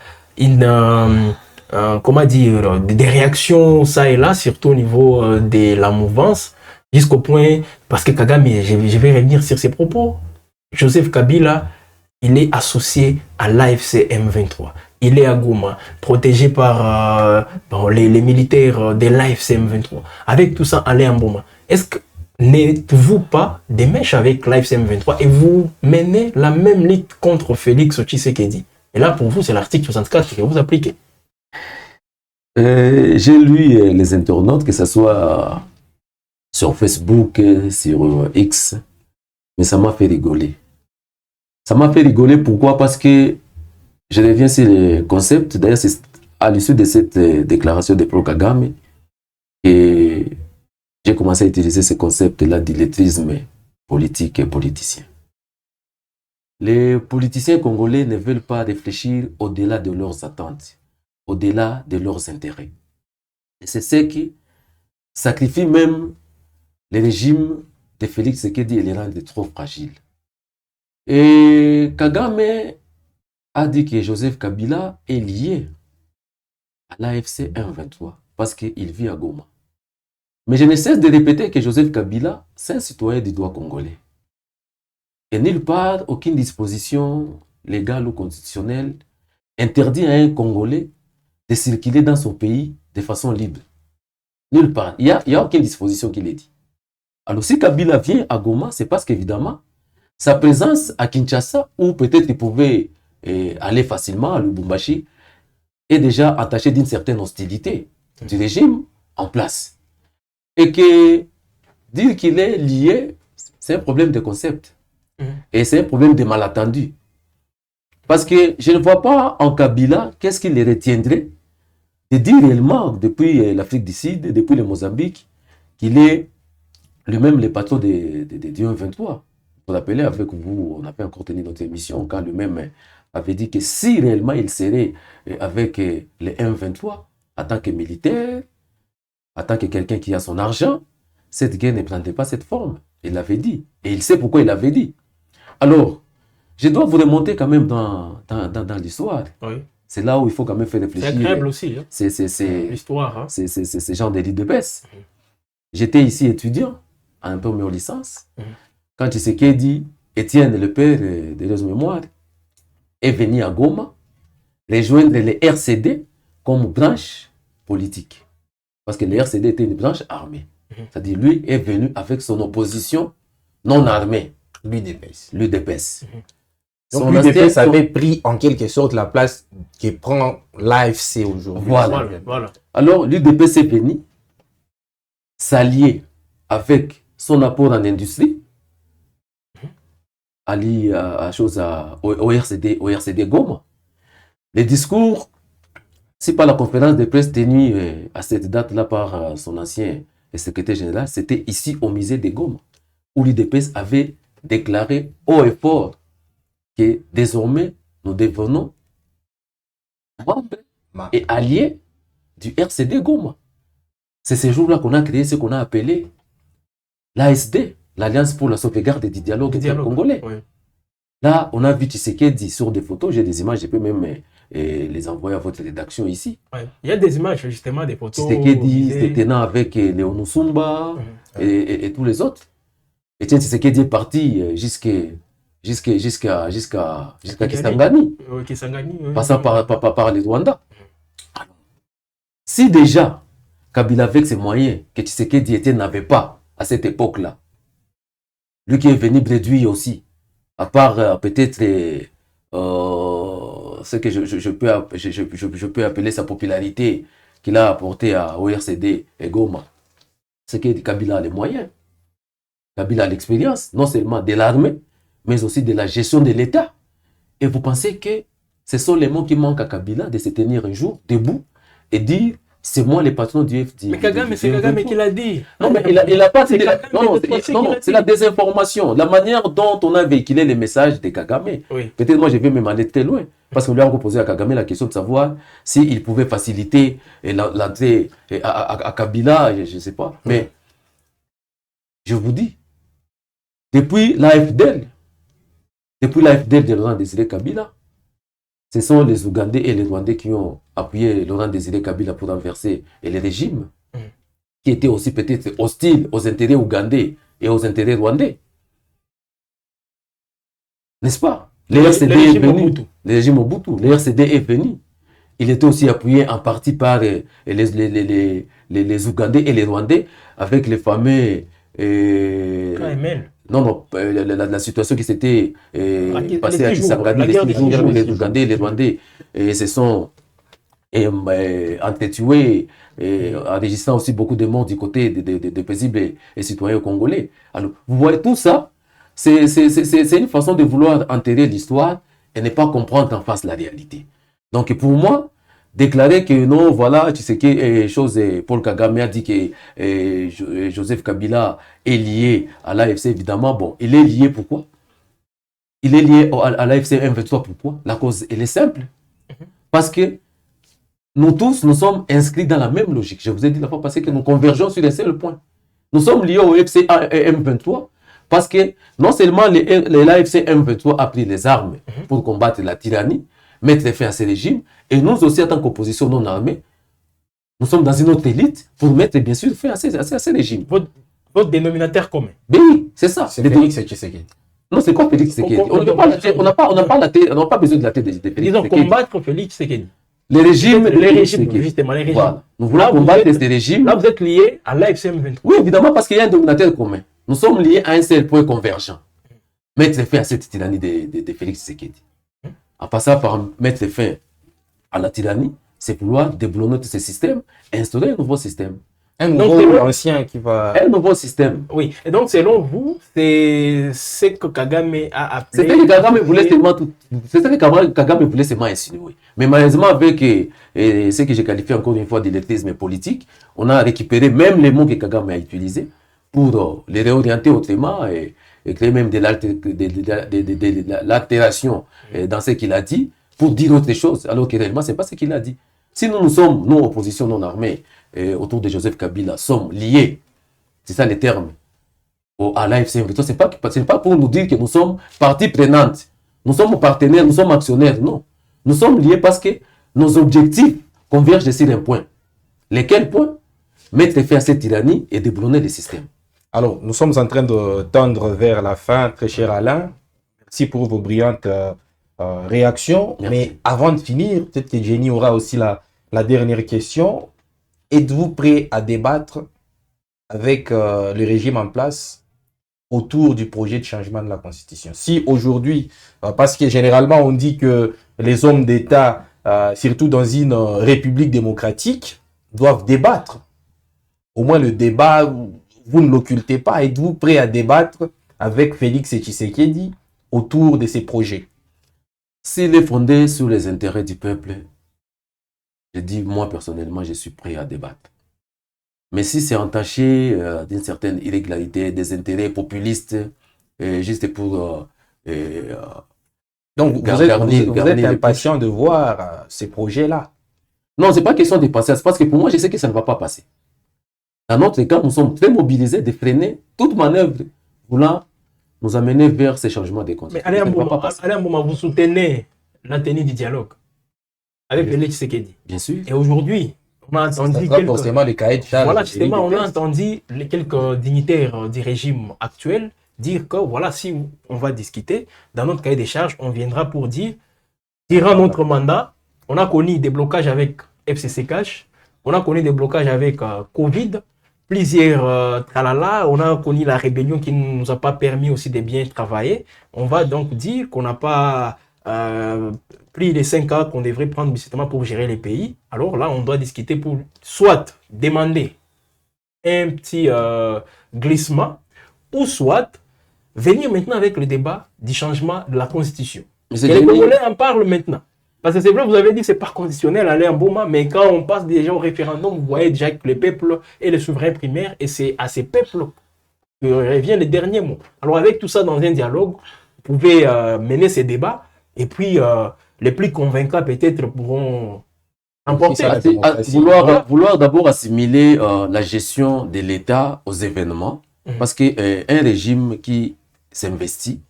comment dire, des réactions ça et là, surtout au niveau de la mouvance, jusqu'au point, parce que Kagame, je vais revenir sur ses propos, Joseph Kabila, il est associé à l'AFC M23. Il est à Goma, protégé par les militaires de l'AFC M23. Avec tout ça, allez en Goma. Est-ce que n'êtes-vous pas des mèches avec l'AFC M23 et vous menez la même lutte contre Félix Tshisekedi? Et là, pour vous, c'est l'article 64 que vous appliquez. J'ai lu les internautes, que ce soit sur Facebook, sur X, mais ça m'a fait rigoler. Ça m'a fait rigoler, pourquoi? Parce que je reviens sur le concept, d'ailleurs c'est à l'issue de cette déclaration de Paul Kagame que j'ai commencé à utiliser ce concept-là d'illettrisme politique et politicien. Les politiciens congolais ne veulent pas réfléchir au-delà de leurs attentes, au-delà de leurs intérêts. Et c'est ce qui sacrifie même le régime de Félix Tshisekedi et les rend trop fragiles. Et Kagame a dit que Joseph Kabila est lié à l'AFC M23 parce qu'il vit à Goma. Mais je ne cesse de répéter que Joseph Kabila, c'est un citoyen du droit congolais. Et nulle part, aucune disposition légale ou constitutionnelle interdit à un Congolais de circuler dans son pays de façon libre. Nulle part. Il n'y a aucune disposition qui l'ait dit. Alors si Kabila vient à Goma, c'est parce qu'évidemment, sa présence à Kinshasa, où peut-être il pouvait aller facilement à Lubumbashi, est déjà entachée d'une certaine hostilité du régime en place. Et que dire qu'il est lié, c'est un problème de concept. Et c'est un problème de malentendu. Parce que je ne vois pas en Kabila qu'est-ce qui les retiendrait de dire réellement, depuis l'Afrique du Sud, depuis le Mozambique, qu'il est lui-même le patron du M23. Vous vous rappelez, avec vous, on avait encore tenu notre émission quand lui-même avait dit que si réellement il serait avec le M23, en tant que militaire, en tant que quelqu'un qui a son argent, cette guerre ne prendrait pas cette forme. Il l'avait dit. Et il sait pourquoi il l'avait dit. Alors, je dois vous remonter quand même dans l'histoire. Oui. C'est là où il faut quand même faire réfléchir. C'est agréable aussi. Hein? C'est l'histoire. Hein? C'est ce genre d'élit de baisse. J'étais ici étudiant, en première licence. Quand Tshisekedi, Étienne, le père de leurs mémoires, est venu à Goma rejoindre les RCD comme branche politique. Parce que les RCD était une branche armée. C'est-à-dire lui est venu avec son opposition non armée. L'UDPS. Donc l'UDPS avait pris en quelque sorte la place que prend l'AFC aujourd'hui. Voilà. Alors l'UDPS est venu s'allier avec son apport en industrie, allié au RCD Goma. Les discours, c'est pas la conférence de presse tenue à cette date-là par son ancien secrétaire général, c'était ici au musée de Goma, où l'UDPS avait déclaré haut et fort que désormais nous devenons membres et alliés du RCD Goma. C'est ce jour-là qu'on a créé ce qu'on a appelé l'ASD, l'Alliance pour la sauvegarde du dialogue congolais. Oui. Là, on a vu Tshisekedi sur des photos, j'ai des images, je peux même les envoyer à votre rédaction ici. Oui. Il y a des images, justement, des photos. Tshisekedi se tenant avec Léon Nsumba et tous les autres. Et Tshisekedi est parti jusqu'à Kisangani, passant par les Rwanda. Si déjà, Kabila avec ses moyens que Tshisekedi n'avait pas à cette époque-là, lui qui est venu réduire aussi, à part peut-être ce que je peux appeler sa popularité qu'il a apporté à ORCD et Goma, c'est que Kabila a les moyens. Kabila a l'expérience, non seulement de l'armée, mais aussi de la gestion de l'État. Et vous pensez que ce sont les mots qui manquent à Kabila de se tenir un jour debout et dire c'est moi le patron du FD. Mais Kagame, c'est Kagame qui l'a dit. Non, mais il a pas dit. Non, c'est la désinformation. La manière dont on a véhiculé les messages de Kagame. Oui. Peut-être moi, je vais même aller très loin. Parce qu'on lui a posé à Kagame la question de savoir s'il pouvait faciliter l'entrée à Kabila, je ne sais pas. Mais je vous dis, depuis l'AFDL de Laurent Désiré Kabila, ce sont les Ougandais et les Rwandais qui ont appuyé Laurent Désiré Kabila pour renverser le régime, qui était aussi peut-être hostile aux intérêts ougandais et aux intérêts rwandais. N'est-ce pas? Le RCD est venu. Le régime Mobutu. Le RCD est venu. Il était aussi appuyé en partie par les Ougandais et les Rwandais avec les fameux... Non, la situation qui s'était passée à Kisangani, les Ougandais et les Rwandais se sont entretués, enregistrant aussi beaucoup de morts du côté des paisibles et citoyens congolais. Alors, vous voyez tout ça, c'est une façon de vouloir enterrer l'histoire et ne pas comprendre en face la réalité. Donc, pour moi, déclarer que non, voilà, tu sais que Paul Kagame a dit que Joseph Kabila est lié à l'AFC, évidemment. Bon, il est lié pourquoi? Il est lié à l'AFC M23, pourquoi? La cause, elle est simple. Parce que nous tous, nous sommes inscrits dans la même logique. Je vous ai dit la fois passée que nous convergeons sur un seul point. Nous sommes liés au FC M23 parce que non seulement l'AFC M23 a pris les armes pour combattre la tyrannie, mettre fin à ce régime, et nous aussi, en tant qu'opposition non armée, nous sommes dans une autre élite pour mettre bien sûr fin à ce régime. Votre dénominateur commun. Ben oui, c'est ça. C'est Félix Tshisekedi. Non, c'est quoi Félix Tshisekedi? On n'a pas besoin de la tête de Félix Tshisekedi. Disons combattre Félix Tshisekedi. Les régimes, justement, les régimes. Voilà. Nous voulons combattre ces régimes. Là, vous êtes liés à l'AFC M23. Oui, évidemment, parce qu'il y a un dénominateur commun. Nous sommes liés à un seul point convergent. Mettre fin à cette tyrannie de Félix Tshisekedi. En passant par mettre fin à la tyrannie, c'est vouloir déboulonner tous ces systèmes et instaurer un nouveau système. Un nouveau ancien qui va... Un nouveau système. Oui, et donc selon vous, c'est ce que Kagame a appelé... C'est ce que Kagame voulait seulement Kagame voulait seulement insinuer. Mais malheureusement, avec ce que j'ai qualifié encore une fois d'électrisme politique, on a récupéré même les mots que Kagame a utilisés pour les réorienter autrement et créer même de l'altération dans ce qu'il a dit pour dire autre chose, alors que réellement, ce n'est pas ce qu'il a dit. Si nous sommes, nous, opposition non armée, autour de Joseph Kabila, sommes liés, c'est ça le terme, à l'AFC, ce n'est pas pour nous dire que nous sommes partie prenante, nous sommes partenaires, nous sommes actionnaires, non. Nous sommes liés parce que nos objectifs convergent sur un point. Lequel point? Mettre fin à cette tyrannie et déboulonner le système. Alors, nous sommes en train de tendre vers la fin, très cher Alain. Merci pour vos brillantes réactions. Merci. Mais avant de finir, peut-être que Jenny aura aussi la dernière question. Êtes-vous prêt à débattre avec le régime en place autour du projet de changement de la Constitution? Si aujourd'hui, parce que généralement on dit que les hommes d'État, surtout dans une république démocratique, doivent débattre. Au moins le débat... Vous ne l'occultez pas. Êtes-vous prêt à débattre avec Félix Tshisekedi autour de ces projets? S'il est fondé sur les intérêts du peuple, je dis, moi personnellement, je suis prêt à débattre. Mais si c'est entaché d'une certaine irrégularité, des intérêts populistes, juste pour... Donc, vous êtes impatient de voir ces projets-là? Non, ce n'est pas question de passer. C'est parce que pour moi, je sais que ça ne va pas passer. Dans notre cas, nous sommes très mobilisés de freiner toute manœuvre voulant nous amener vers ces changements de conditions. Mais Alain Bouma, vous soutenez la tenue du dialogue avec Félix Tshisekedi. Bien sûr. Et aujourd'hui, on a entendu forcément les cahiers de charges. Voilà, justement, on a entendu quelques dignitaires du régime actuel dire que voilà, si on va discuter, dans notre cahier des charges, on viendra pour dire, durant notre mandat, on a connu des blocages avec FCC Cash, on a connu des blocages avec Covid, plusieurs tralala, on a connu la rébellion qui ne nous a pas permis aussi de bien travailler. On va donc dire qu'on n'a pas pris les 5 ans qu'on devrait prendre justement pour gérer les pays, alors là, on doit discuter pour soit demander un petit glissement, ou soit venir maintenant avec le débat du changement de la Constitution. Et les Congolais en parlent maintenant. Parce que c'est vrai, vous avez dit que ce n'est pas conditionnel, aller en Boma, mais quand on passe déjà au référendum, vous voyez déjà que le peuple est le souverain primaire, et c'est à ces peuples que revient le dernier mot. Alors avec tout ça dans un dialogue, vous pouvez mener ces débats, et puis les plus convaincants peut-être pourront emporter. Vouloir d'abord assimiler la gestion de l'État aux événements, parce qu'un régime qui s'investit,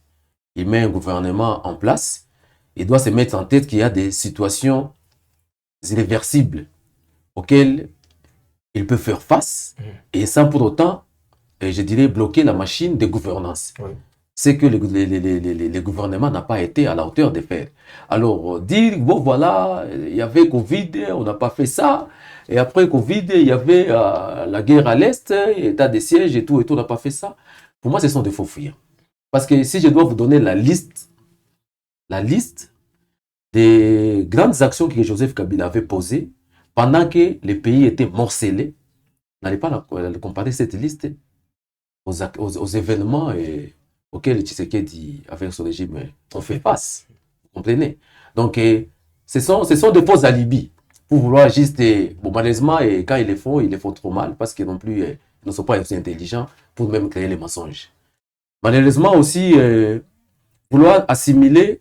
il met un gouvernement en place, il doit se mettre en tête qu'il y a des situations irréversibles auxquelles il peut faire face, et sans pour autant, je dirais, bloquer la machine de gouvernance. Oui. C'est que le gouvernement n'a pas été à la hauteur de faire. Alors, dire, bon voilà, il y avait Covid, on n'a pas fait ça, et après Covid, il y avait la guerre à l'Est, état de siège et tout, on n'a pas fait ça. Pour moi, ce sont des faux fuyants. Parce que si je dois vous donner la liste des grandes actions que Joseph Kabila avait posées pendant que les pays étaient morcelés, vous n'allez pas comparer cette liste aux événements auxquels Tshisekedi, avec son régime, on fait face. Vous comprenez? Donc, ce sont des faux alibis pour vouloir juste, bon, malheureusement, quand ils le font trop mal parce qu'ils non plus, ils ne sont pas aussi intelligents pour même créer les mensonges. Malheureusement aussi, vouloir assimiler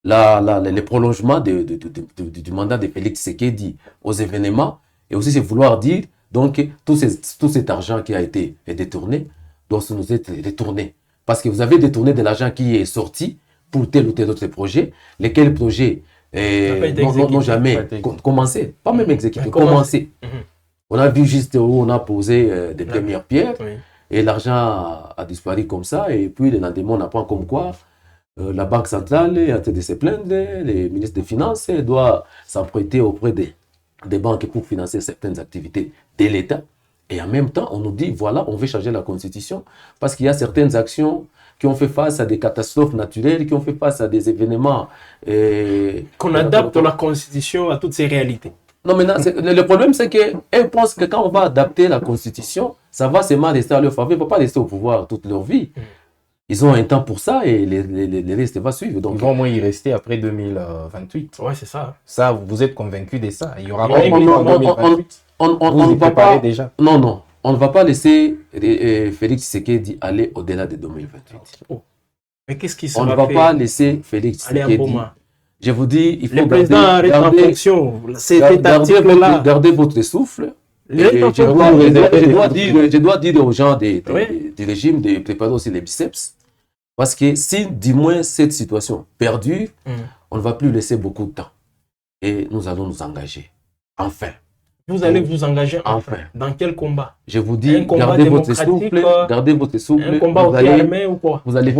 les prolongements du mandat de Félix Tshisekedi aux événements, et aussi c'est vouloir dire donc tout cet argent qui a été détourné doit nous être retourné. Parce que vous avez détourné de l'argent qui est sorti pour tel ou tel autre projet, lesquels projets n'ont jamais commencé, pas même exécuté, commencé. On a vu juste où on a posé des premières pierres, et l'argent a disparu comme ça, et puis le lendemain on apprend comme quoi la Banque centrale est en train de se plaindre, les ministres des Finances doivent s'emprunter auprès des banques pour financer certaines activités de l'État. Et en même temps, on nous dit, voilà, on veut changer la Constitution parce qu'il y a certaines actions qui ont fait face à des catastrophes naturelles, qui ont fait face à des événements. Qu'on adapte la Constitution à toutes ces réalités. Non, maintenant, le problème, c'est qu'elles pensent que quand on va adapter la Constitution, ça va seulement rester à leur faveur, ils ne vont pas rester au pouvoir toute leur vie. Ils ont un temps pour ça et les restes vont suivre. Donc, ils vont au moins y rester après 2028. Ouais, c'est ça. Ça, vous êtes convaincu de ça? Il y aura pas en 2028. On ne va pas déjà. Non, on ne va pas laisser Félix Tshisekedi aller au-delà de 2028. Oh. Mais qu'est-ce qui sera On ne va pas laisser Félix Tshisekedi. Je vous dis, il faut le président reste en fonction. Gardez votre souffle. Je dois dire aux gens du régime de préparer aussi les biceps. Parce que si, du moins, cette situation perdure, on ne va plus laisser beaucoup de temps. Et nous allons nous engager. Enfin. Vous allez vous engager enfin. Dans quel combat? Je vous dis, gardez votre souffle. Gardez votre souffle. Un combat armé ou quoi? Vous allez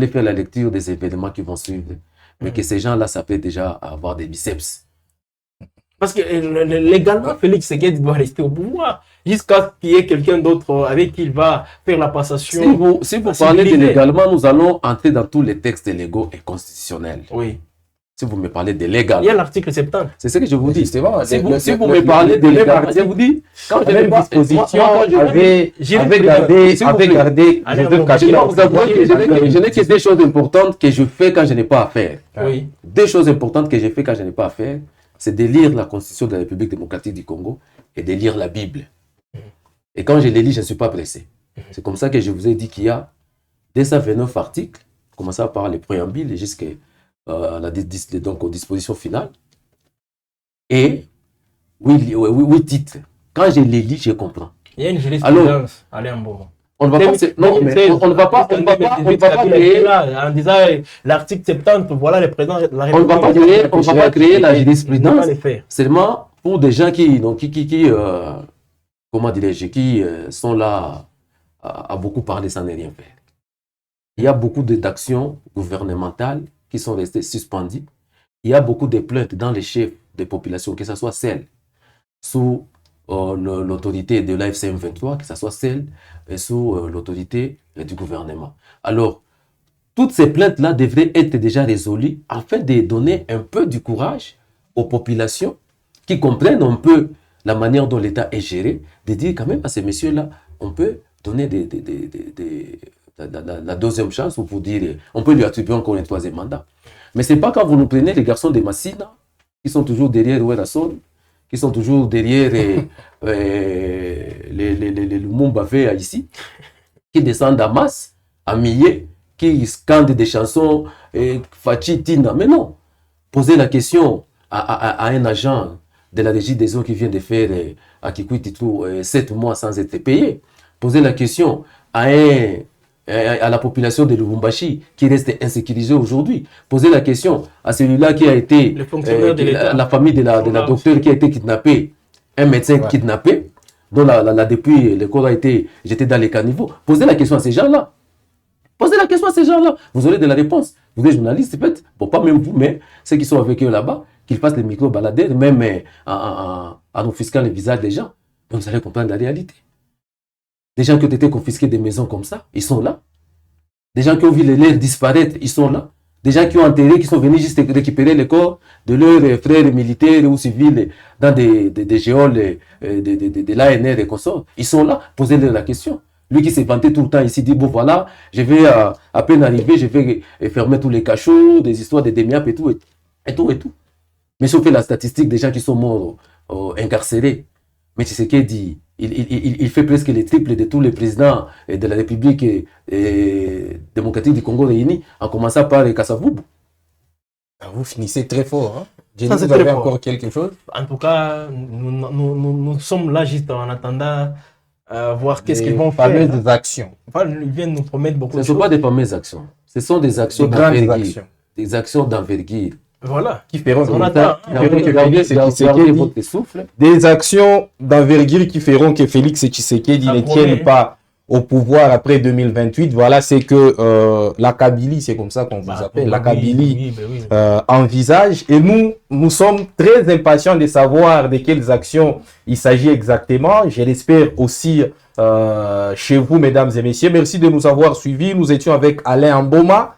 faire la lecture des événements qui vont suivre. Mais que ces gens-là, ça peut déjà avoir des biceps. Parce que légalement, Félix Tshisekedi doit rester au pouvoir jusqu'à ce qu'il y ait quelqu'un d'autre avec qui il va faire la passation. Si vous parlez de légalement, nous allons entrer dans tous les textes légaux et constitutionnels. Oui. Si vous me parlez de légal. Il y a l'article 70. C'est ce que je vous dis. Si vous me parlez de légal, je vous dis, quand je n'ai pas disposition, avait gardé Joseph Kabila. Je n'ai que des choses importantes que je fais quand je n'ai pas à faire. Oui. Deux choses importantes que je fais quand je n'ai pas à faire, c'est de lire la Constitution de la République démocratique du Congo et de lire la Bible. Et quand je les lis, je ne suis pas pressé. C'est comme ça que je vous ai dit qu'il y a 229 articles, commençant par les préambules jusqu'à donc aux dispositions finales. Et oui, titres. Quand je les lis, je comprends. Il y a une jurisprudence. Allez, un bon. On ne va pas créer en disant l'article 70, voilà les présidents de la République. On ne va pas créer la jurisprudence seulement pour des gens qui comment dirais-je, qui sont là à beaucoup parler sans rien faire. Il y a beaucoup d'actions gouvernementales qui sont restées suspendues. Il y a beaucoup de plaintes dans les chefs des populations, que ce soit celles sous l'autorité de l'AFCM 23, que ce soit celle sous l'autorité du gouvernement. Alors, toutes ces plaintes-là devraient être déjà résolues afin de donner un peu du courage aux populations qui comprennent un peu la manière dont l'État est géré, de dire quand même à ces messieurs-là, on peut donner la deuxième chance, ou pour dire, on peut lui attribuer encore un troisième mandat. Mais ce n'est pas quand vous nous prenez les garçons de Massina, qui sont toujours derrière Ouerasson, qui sont toujours derrière les Lumumba ici, qui descendent à masse, à milliers, qui scandent des chansons, Fachi, Tina. Mais non, posez la question à un agent de la régie des eaux qui vient de faire à Kikwit 7 mois sans être payé. Posez la question à la population de Lubumbashi qui reste insécurisée aujourd'hui. Posez la question à celui-là qui a été la famille de la docteure qui a été kidnappée, un médecin kidnappé, dont depuis le corps a été jeté dans les caniveaux. Posez la question à ces gens-là. Posez la question à ces gens-là. Vous aurez de la réponse. Vous êtes journaliste, peut-être. Bon, pas même vous, mais ceux qui sont avec eux là-bas, qu'ils fassent les micro-baladeurs, même en offusquant les visages des gens. Donc vous allez comprendre la réalité. Des gens qui ont été confisqués des maisons comme ça, ils sont là. Des gens qui ont vu les leurs disparaître, ils sont là. Des gens qui ont enterré, qui sont venus juste récupérer les corps de leurs frères militaires ou civils dans des géoles de l'ANR et consorts. Ils sont là. Posez-leur la question. Lui qui s'est vanté tout le temps ici, dit, bon voilà, je vais à peine arriver, je vais fermer tous les cachots, des histoires de démiap et tout. Mais si on fait la statistique des gens qui sont morts, incarcérés, mais Tshisekedi dit, il fait presque le triple de tous les présidents de la République démocratique du Congo réunis, en commençant par Kassavubu. Vous finissez très fort. Hein? Jenny, vous avez encore quelque chose? En tout cas, nous sommes là juste en attendant voir qu'est-ce qu'ils vont faire. Les fameuses actions. Ils viennent nous promettre beaucoup de choses. Ce ne sont pas des fameuses actions. Ce sont des actions d'envergure. Des actions d'envergure. Voilà. Qui feront des actions d'envergure qui feront que Félix Tshisekedi ne tienne pas au pouvoir après 2028. Voilà, c'est que la Kabylie, c'est comme ça qu'on vous appelle, la Kabylie envisage. Et nous sommes très impatients de savoir de quelles actions il s'agit exactement. Je l'espère aussi chez vous, mesdames et messieurs. Merci de nous avoir suivis. Nous étions avec Alain Mboma.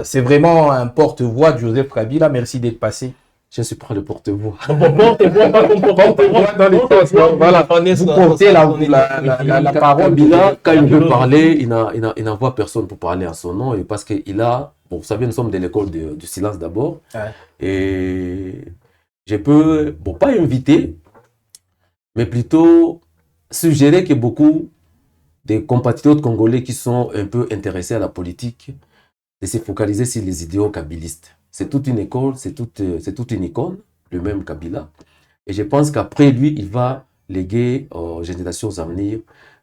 C'est vraiment un porte-voix de Joseph Kabila. Merci d'être passé. Je suis pas le porte-voix. Porte-voix, pas comme porte-voix dans les sens. Voilà. Vous portez la parole. Kabila, quand il veut parler, il n'envoie personne pour parler en son nom. Et parce qu'il a... Bon, vous savez, nous sommes de l'école du silence d'abord. Ouais. Et je peux, bon, pas inviter, mais plutôt suggérer que beaucoup de compatriotes congolais qui sont un peu intéressés à la politique de se focaliser sur les idéaux kabylistes. C'est toute une école, c'est toute une icône, le même Kabila. Et je pense qu'après lui, il va léguer aux générations à venir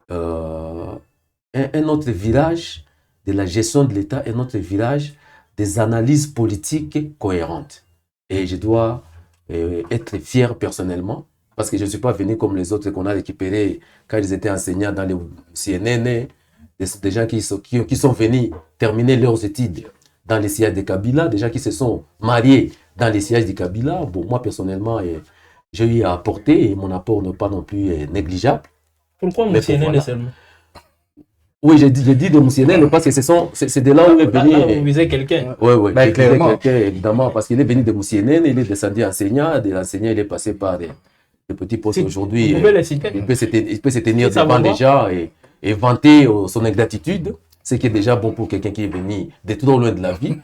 un autre virage de la gestion de l'État, un autre virage des analyses politiques cohérentes. Et je dois être fier personnellement, parce que je ne suis pas venu comme les autres qu'on a récupérés quand ils étaient enseignants dans les CNN, des gens qui sont venus terminer leurs études dans les sièges de Kabila, des gens qui se sont mariés dans les sièges de Kabila. Bon, moi, personnellement, j'ai eu à apporter, et mon apport n'est pas non plus négligeable. Pourquoi CNN seulement? Oui, j'ai dit de CNN parce que c'est de là où il est venu. Vous visez quelqu'un? Oui, clairement. Quelqu'un, évidemment, parce qu'il est venu de CNN, il est descendu enseignant, de l'enseignant, il est passé par des petits postes aujourd'hui. Il peut se tenir devant les gens et vanter son ingratitude, ce qui est déjà bon pour quelqu'un qui est venu de tout loin de la vie.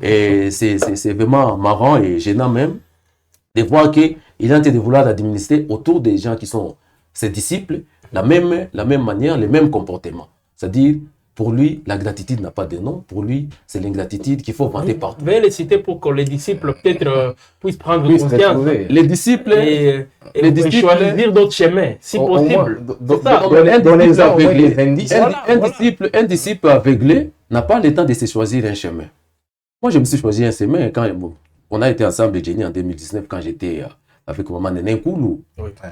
Et c'est vraiment marrant et gênant même de voir qu'il est en train de vouloir administrer autour des gens qui sont ses disciples la même manière, les mêmes comportements. C'est-à-dire, pour lui, la gratitude n'a pas de nom. Pour lui, c'est l'ingratitude qu'il faut vanter partout. Veuillez les citer pour que les disciples peut-être puissent prendre conscience. Les disciples et choisir d'autres chemins, si possible. Un disciple aveuglé n'a pas le temps de se choisir un chemin. Moi, je me suis choisi un chemin quand on a été ensemble, Jenny, en 2019, quand j'étais avec maman Néné Nkoulou,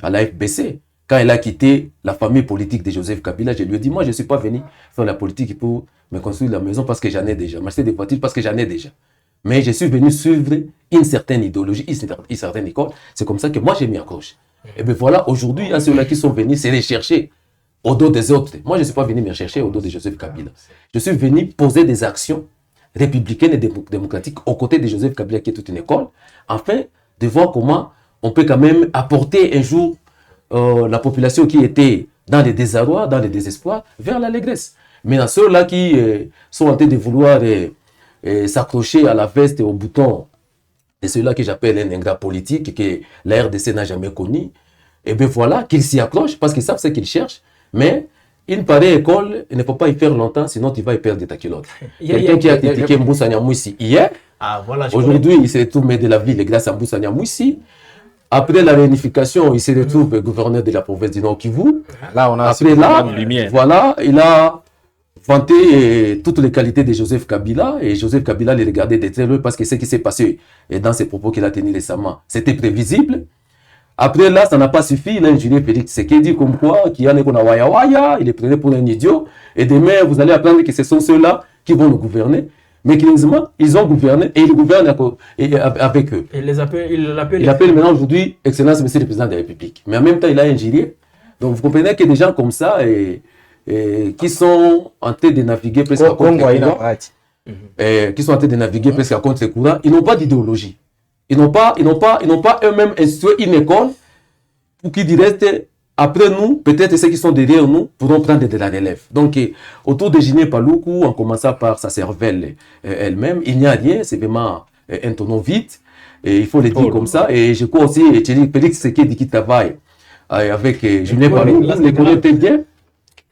à la FBC. Quand elle a quitté la famille politique de Joseph Kabila, je lui ai dit, moi, je ne suis pas venu faire la politique pour me construire la maison parce que j'en ai déjà, m'acheter des voitures parce que j'en ai déjà. Mais je suis venu suivre une certaine idéologie, une certaine école. C'est comme ça que moi, j'ai mis en cloche. Et bien voilà, aujourd'hui, il y a ceux-là qui sont venus se rechercher au dos des autres. Moi, je ne suis pas venu me chercher au dos de Joseph Kabila. Je suis venu poser des actions républicaines et démocratiques aux côtés de Joseph Kabila, qui est toute une école, afin de voir comment on peut quand même apporter un jour la population qui était dans les désarrois, dans les désespoirs, vers l'allégresse. Maintenant, ceux-là qui sont en train de vouloir s'accrocher à la veste et au bouton de ceux-là que j'appelle un ingrat politique, que la RDC n'a jamais connu, et bien voilà, qu'ils s'y accrochent parce qu'ils savent ce qu'ils cherchent, mais une pareille école, il ne faut pas y faire longtemps, sinon tu vas y perdre ta culotte. Quelqu'un qui a critiqué Mboussa Nyamwisi hier, aujourd'hui il se retrouve maire de la ville grâce à Mboussa Nyamwisi. Après la réunification, il se retrouve gouverneur de la province du Nord Kivu. Là, on a après lumière. Voilà, il a vanté toutes les qualités de Joseph Kabila, et Joseph Kabila les regardait de très loin parce que ce qui s'est passé dans ses propos qu'il a tenus récemment, c'était prévisible. Après là, ça n'a pas suffi, il a injurié Félix Tshisekedi comme quoi, qui en est qu'on a waya waya, il les prenait pour un idiot, et demain, vous allez apprendre que ce sont ceux-là qui vont nous gouverner. Mais curieusement, ils ont gouverné et ils gouvernent avec eux. Il appelle maintenant aujourd'hui Excellence Monsieur le Président de la République. Mais en même temps, il a injurié. Donc vous comprenez que des gens comme ça, qui sont en train de naviguer presque à contre-courant, qui sont en train de naviguer presque à contre-courant, ils n'ont pas d'idéologie. Ils n'ont pas eux-mêmes instruit une école pour qu'ils restent après nous, peut-être ceux qui sont derrière nous pourront prendre de la relève. Donc, autour de Giné Paloukou, en commençant par sa cervelle elle-même, il n'y a rien, c'est vraiment un tonneau vide. Et il faut le dire comme ça. Et je crois aussi, Félix Tshisekedi qui travaille avec Giné Paloukou, les connaît bien.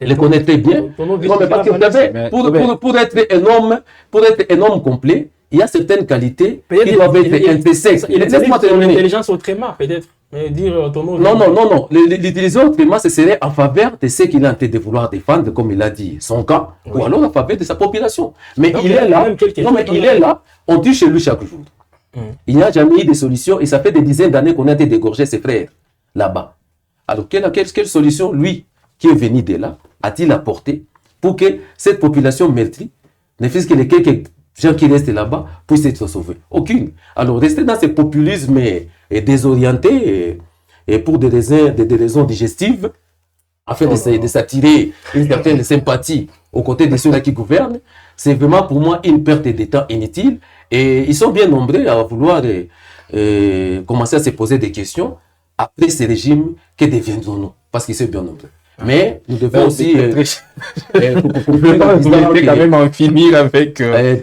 Les connaît très bien. Non, mais parce que vous savez, pour être un homme complet, il y a certaines qualités qui doivent être intrinsèques. Laisse-moi terminer. L'intelligence autrement, peut-être. Mais dire ton nom. Non. L'utiliser autrement, ce serait en faveur de ce qu'il est en train de vouloir défendre, comme il a dit, son camp, ou alors en faveur de sa population. Mais il est là. Non, mais il est là. On tue chez lui chaque jour. Il n'y a jamais eu de solution et ça fait des dizaines d'années qu'on a été dégorger ses frères là-bas. Alors, quelle solution, lui, qui est venu de là, a-t-il apporté pour que cette population meurtrie, ne fût-ce que les quelques gens qui restent là-bas, puissent être sauvés? Aucune. Alors, rester dans ce populisme et désorienté et pour des raisons digestives, afin de s'attirer une certaine sympathie aux côtés de ceux-là qui gouvernent, c'est vraiment pour moi une perte de temps inutile. Et ils sont bien nombreux à vouloir commencer à se poser des questions. Après ce régime, que deviendrons-nous? Parce qu'ils sont bien nombreux. Mais nous devons aussi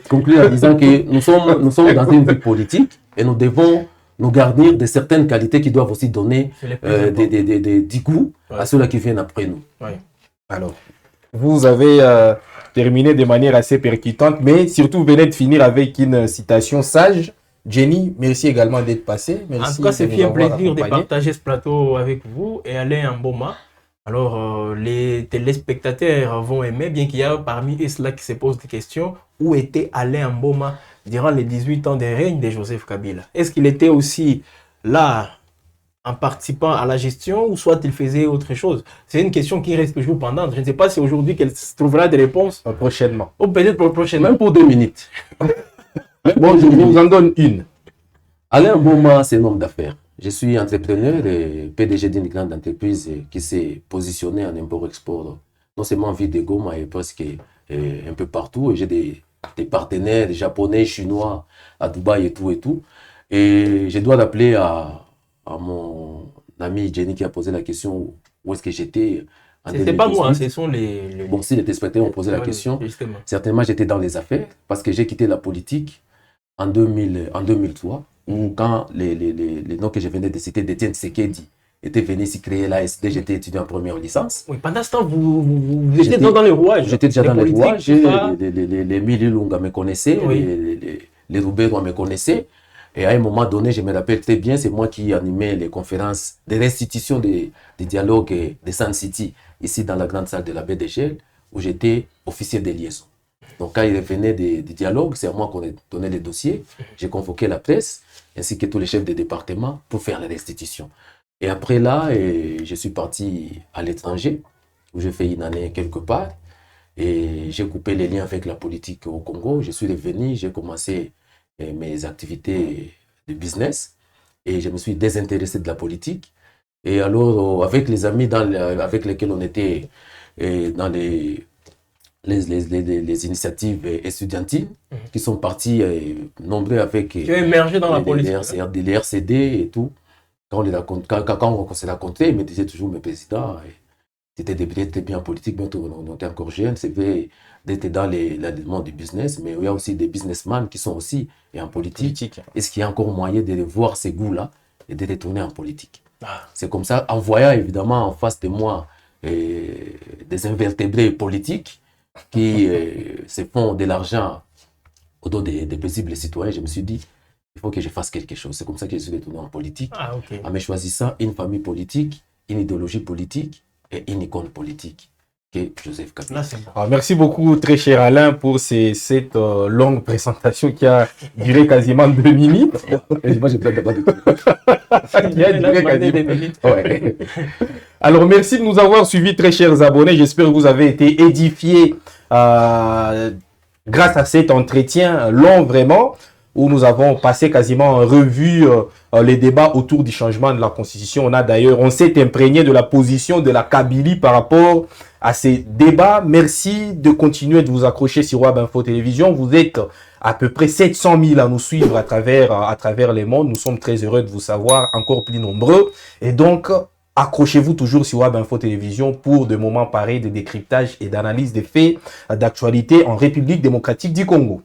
conclure en disant que nous sommes dans une vie politique et nous devons nous garnir de certaines qualités qui doivent aussi donner du goût à ceux-là qui viennent après nous. Alors, vous avez terminé de manière assez percutante, mais surtout vous venez de finir avec une citation sage. Jenny, merci également d'être passé. Merci en tout cas, c'est un plaisir de partager ce plateau avec vous et Alain Mboma. Alors, les téléspectateurs vont aimer, bien qu'il y a parmi eux ceux qui se posent des questions. Où était Alain Mboma durant les 18 ans de règne de Joseph Kabila? Est-ce qu'il était aussi là en participant à la gestion ou soit il faisait autre chose? C'est une question qui reste toujours pendante. Je ne sais pas si aujourd'hui qu'elle trouvera des réponses. Prochainement. Ou peut-être pour prochainement. Même pour 2 minutes. Bon, je vous en donne une. Alain Mboma, c'est un homme d'affaires. Je suis entrepreneur et PDG d'une grande entreprise qui s'est positionnée en import-export, non seulement en ville de Goma et presque un peu partout. Et j'ai des partenaires japonais, chinois, à Dubaï et tout. Et je dois rappeler à mon ami Jenny qui a posé la question où est-ce que j'étais. C'est pas moi, ce sont les... Bon, si les téléspectateurs ont posé la question, justement. Certainement j'étais dans les affaires parce que j'ai quitté la politique en 2003. Ou quand les noms que je venais de citer d'Étienne Tshisekedi étaient venus ici créer l'ASD, j'étais étudiant en première licence. Oui, pendant ce temps, vous étiez dans les rouages. J'étais déjà dans les rouages. Les Mili Lunga me connaissaient, les Roubero me connaissaient. Et à un moment donné, je me rappelle très bien, c'est moi qui animais les conférences de restitution des dialogues de Sun City, ici dans la grande salle de la baie d'Echelle, où j'étais officier de liaison. Donc quand il revenait des dialogues, c'est à moi qu'on donnait les dossiers. J'ai convoqué la presse, ainsi que tous les chefs de département, pour faire la restitution. Et après là, je suis parti à l'étranger, où j'ai fait une année quelque part. Et j'ai coupé les liens avec la politique au Congo. Je suis revenu, j'ai commencé mes activités de business. Et je me suis désintéressé de la politique. Et alors, avec les amis avec lesquels on était dans les initiatives étudiantines, qui sont partis nombreux avec Tu as émergé dans la politique. les RCD et tout. Quand on s'est raconté, il me disait toujours, mais président, tu étais bien en politique, mais on était encore jeune, c'est vrai, d'être dans le monde du business, mais il y a aussi des businessmen qui sont aussi en politique. Est-ce qu'il y a encore moyen de voir ces goûts-là et de retourner en politique? C'est comme ça, en voyant évidemment en face de moi des invertébrés politiques qui se font de l'argent au dos des paisibles citoyens, je me suis dit, il faut que je fasse quelque chose. C'est comme ça que je suis retourné en politique, en me choisissant une famille politique, une idéologie politique et une icône politique, qui est Joseph Kabila. Merci beaucoup, très cher Alain, pour cette longue présentation qui a duré quasiment 2 minutes. Et moi, j'ai plein de Qui a duré quasiment... Ouais. Alors, merci de nous avoir suivis, très chers abonnés. J'espère que vous avez été édifiés grâce à cet entretien long, vraiment, où nous avons passé quasiment en revue les débats autour du changement de la Constitution. On s'est imprégné de la position de la Kabylie par rapport à ces débats. Merci de continuer de vous accrocher sur Web Info Télévision. Vous êtes à peu près 700 000 à nous suivre à travers les mondes. Nous sommes très heureux de vous savoir encore plus nombreux. Et donc, accrochez-vous toujours sur Web Info Télévision pour de moments pareils de décryptage et d'analyse des faits d'actualité en République démocratique du Congo.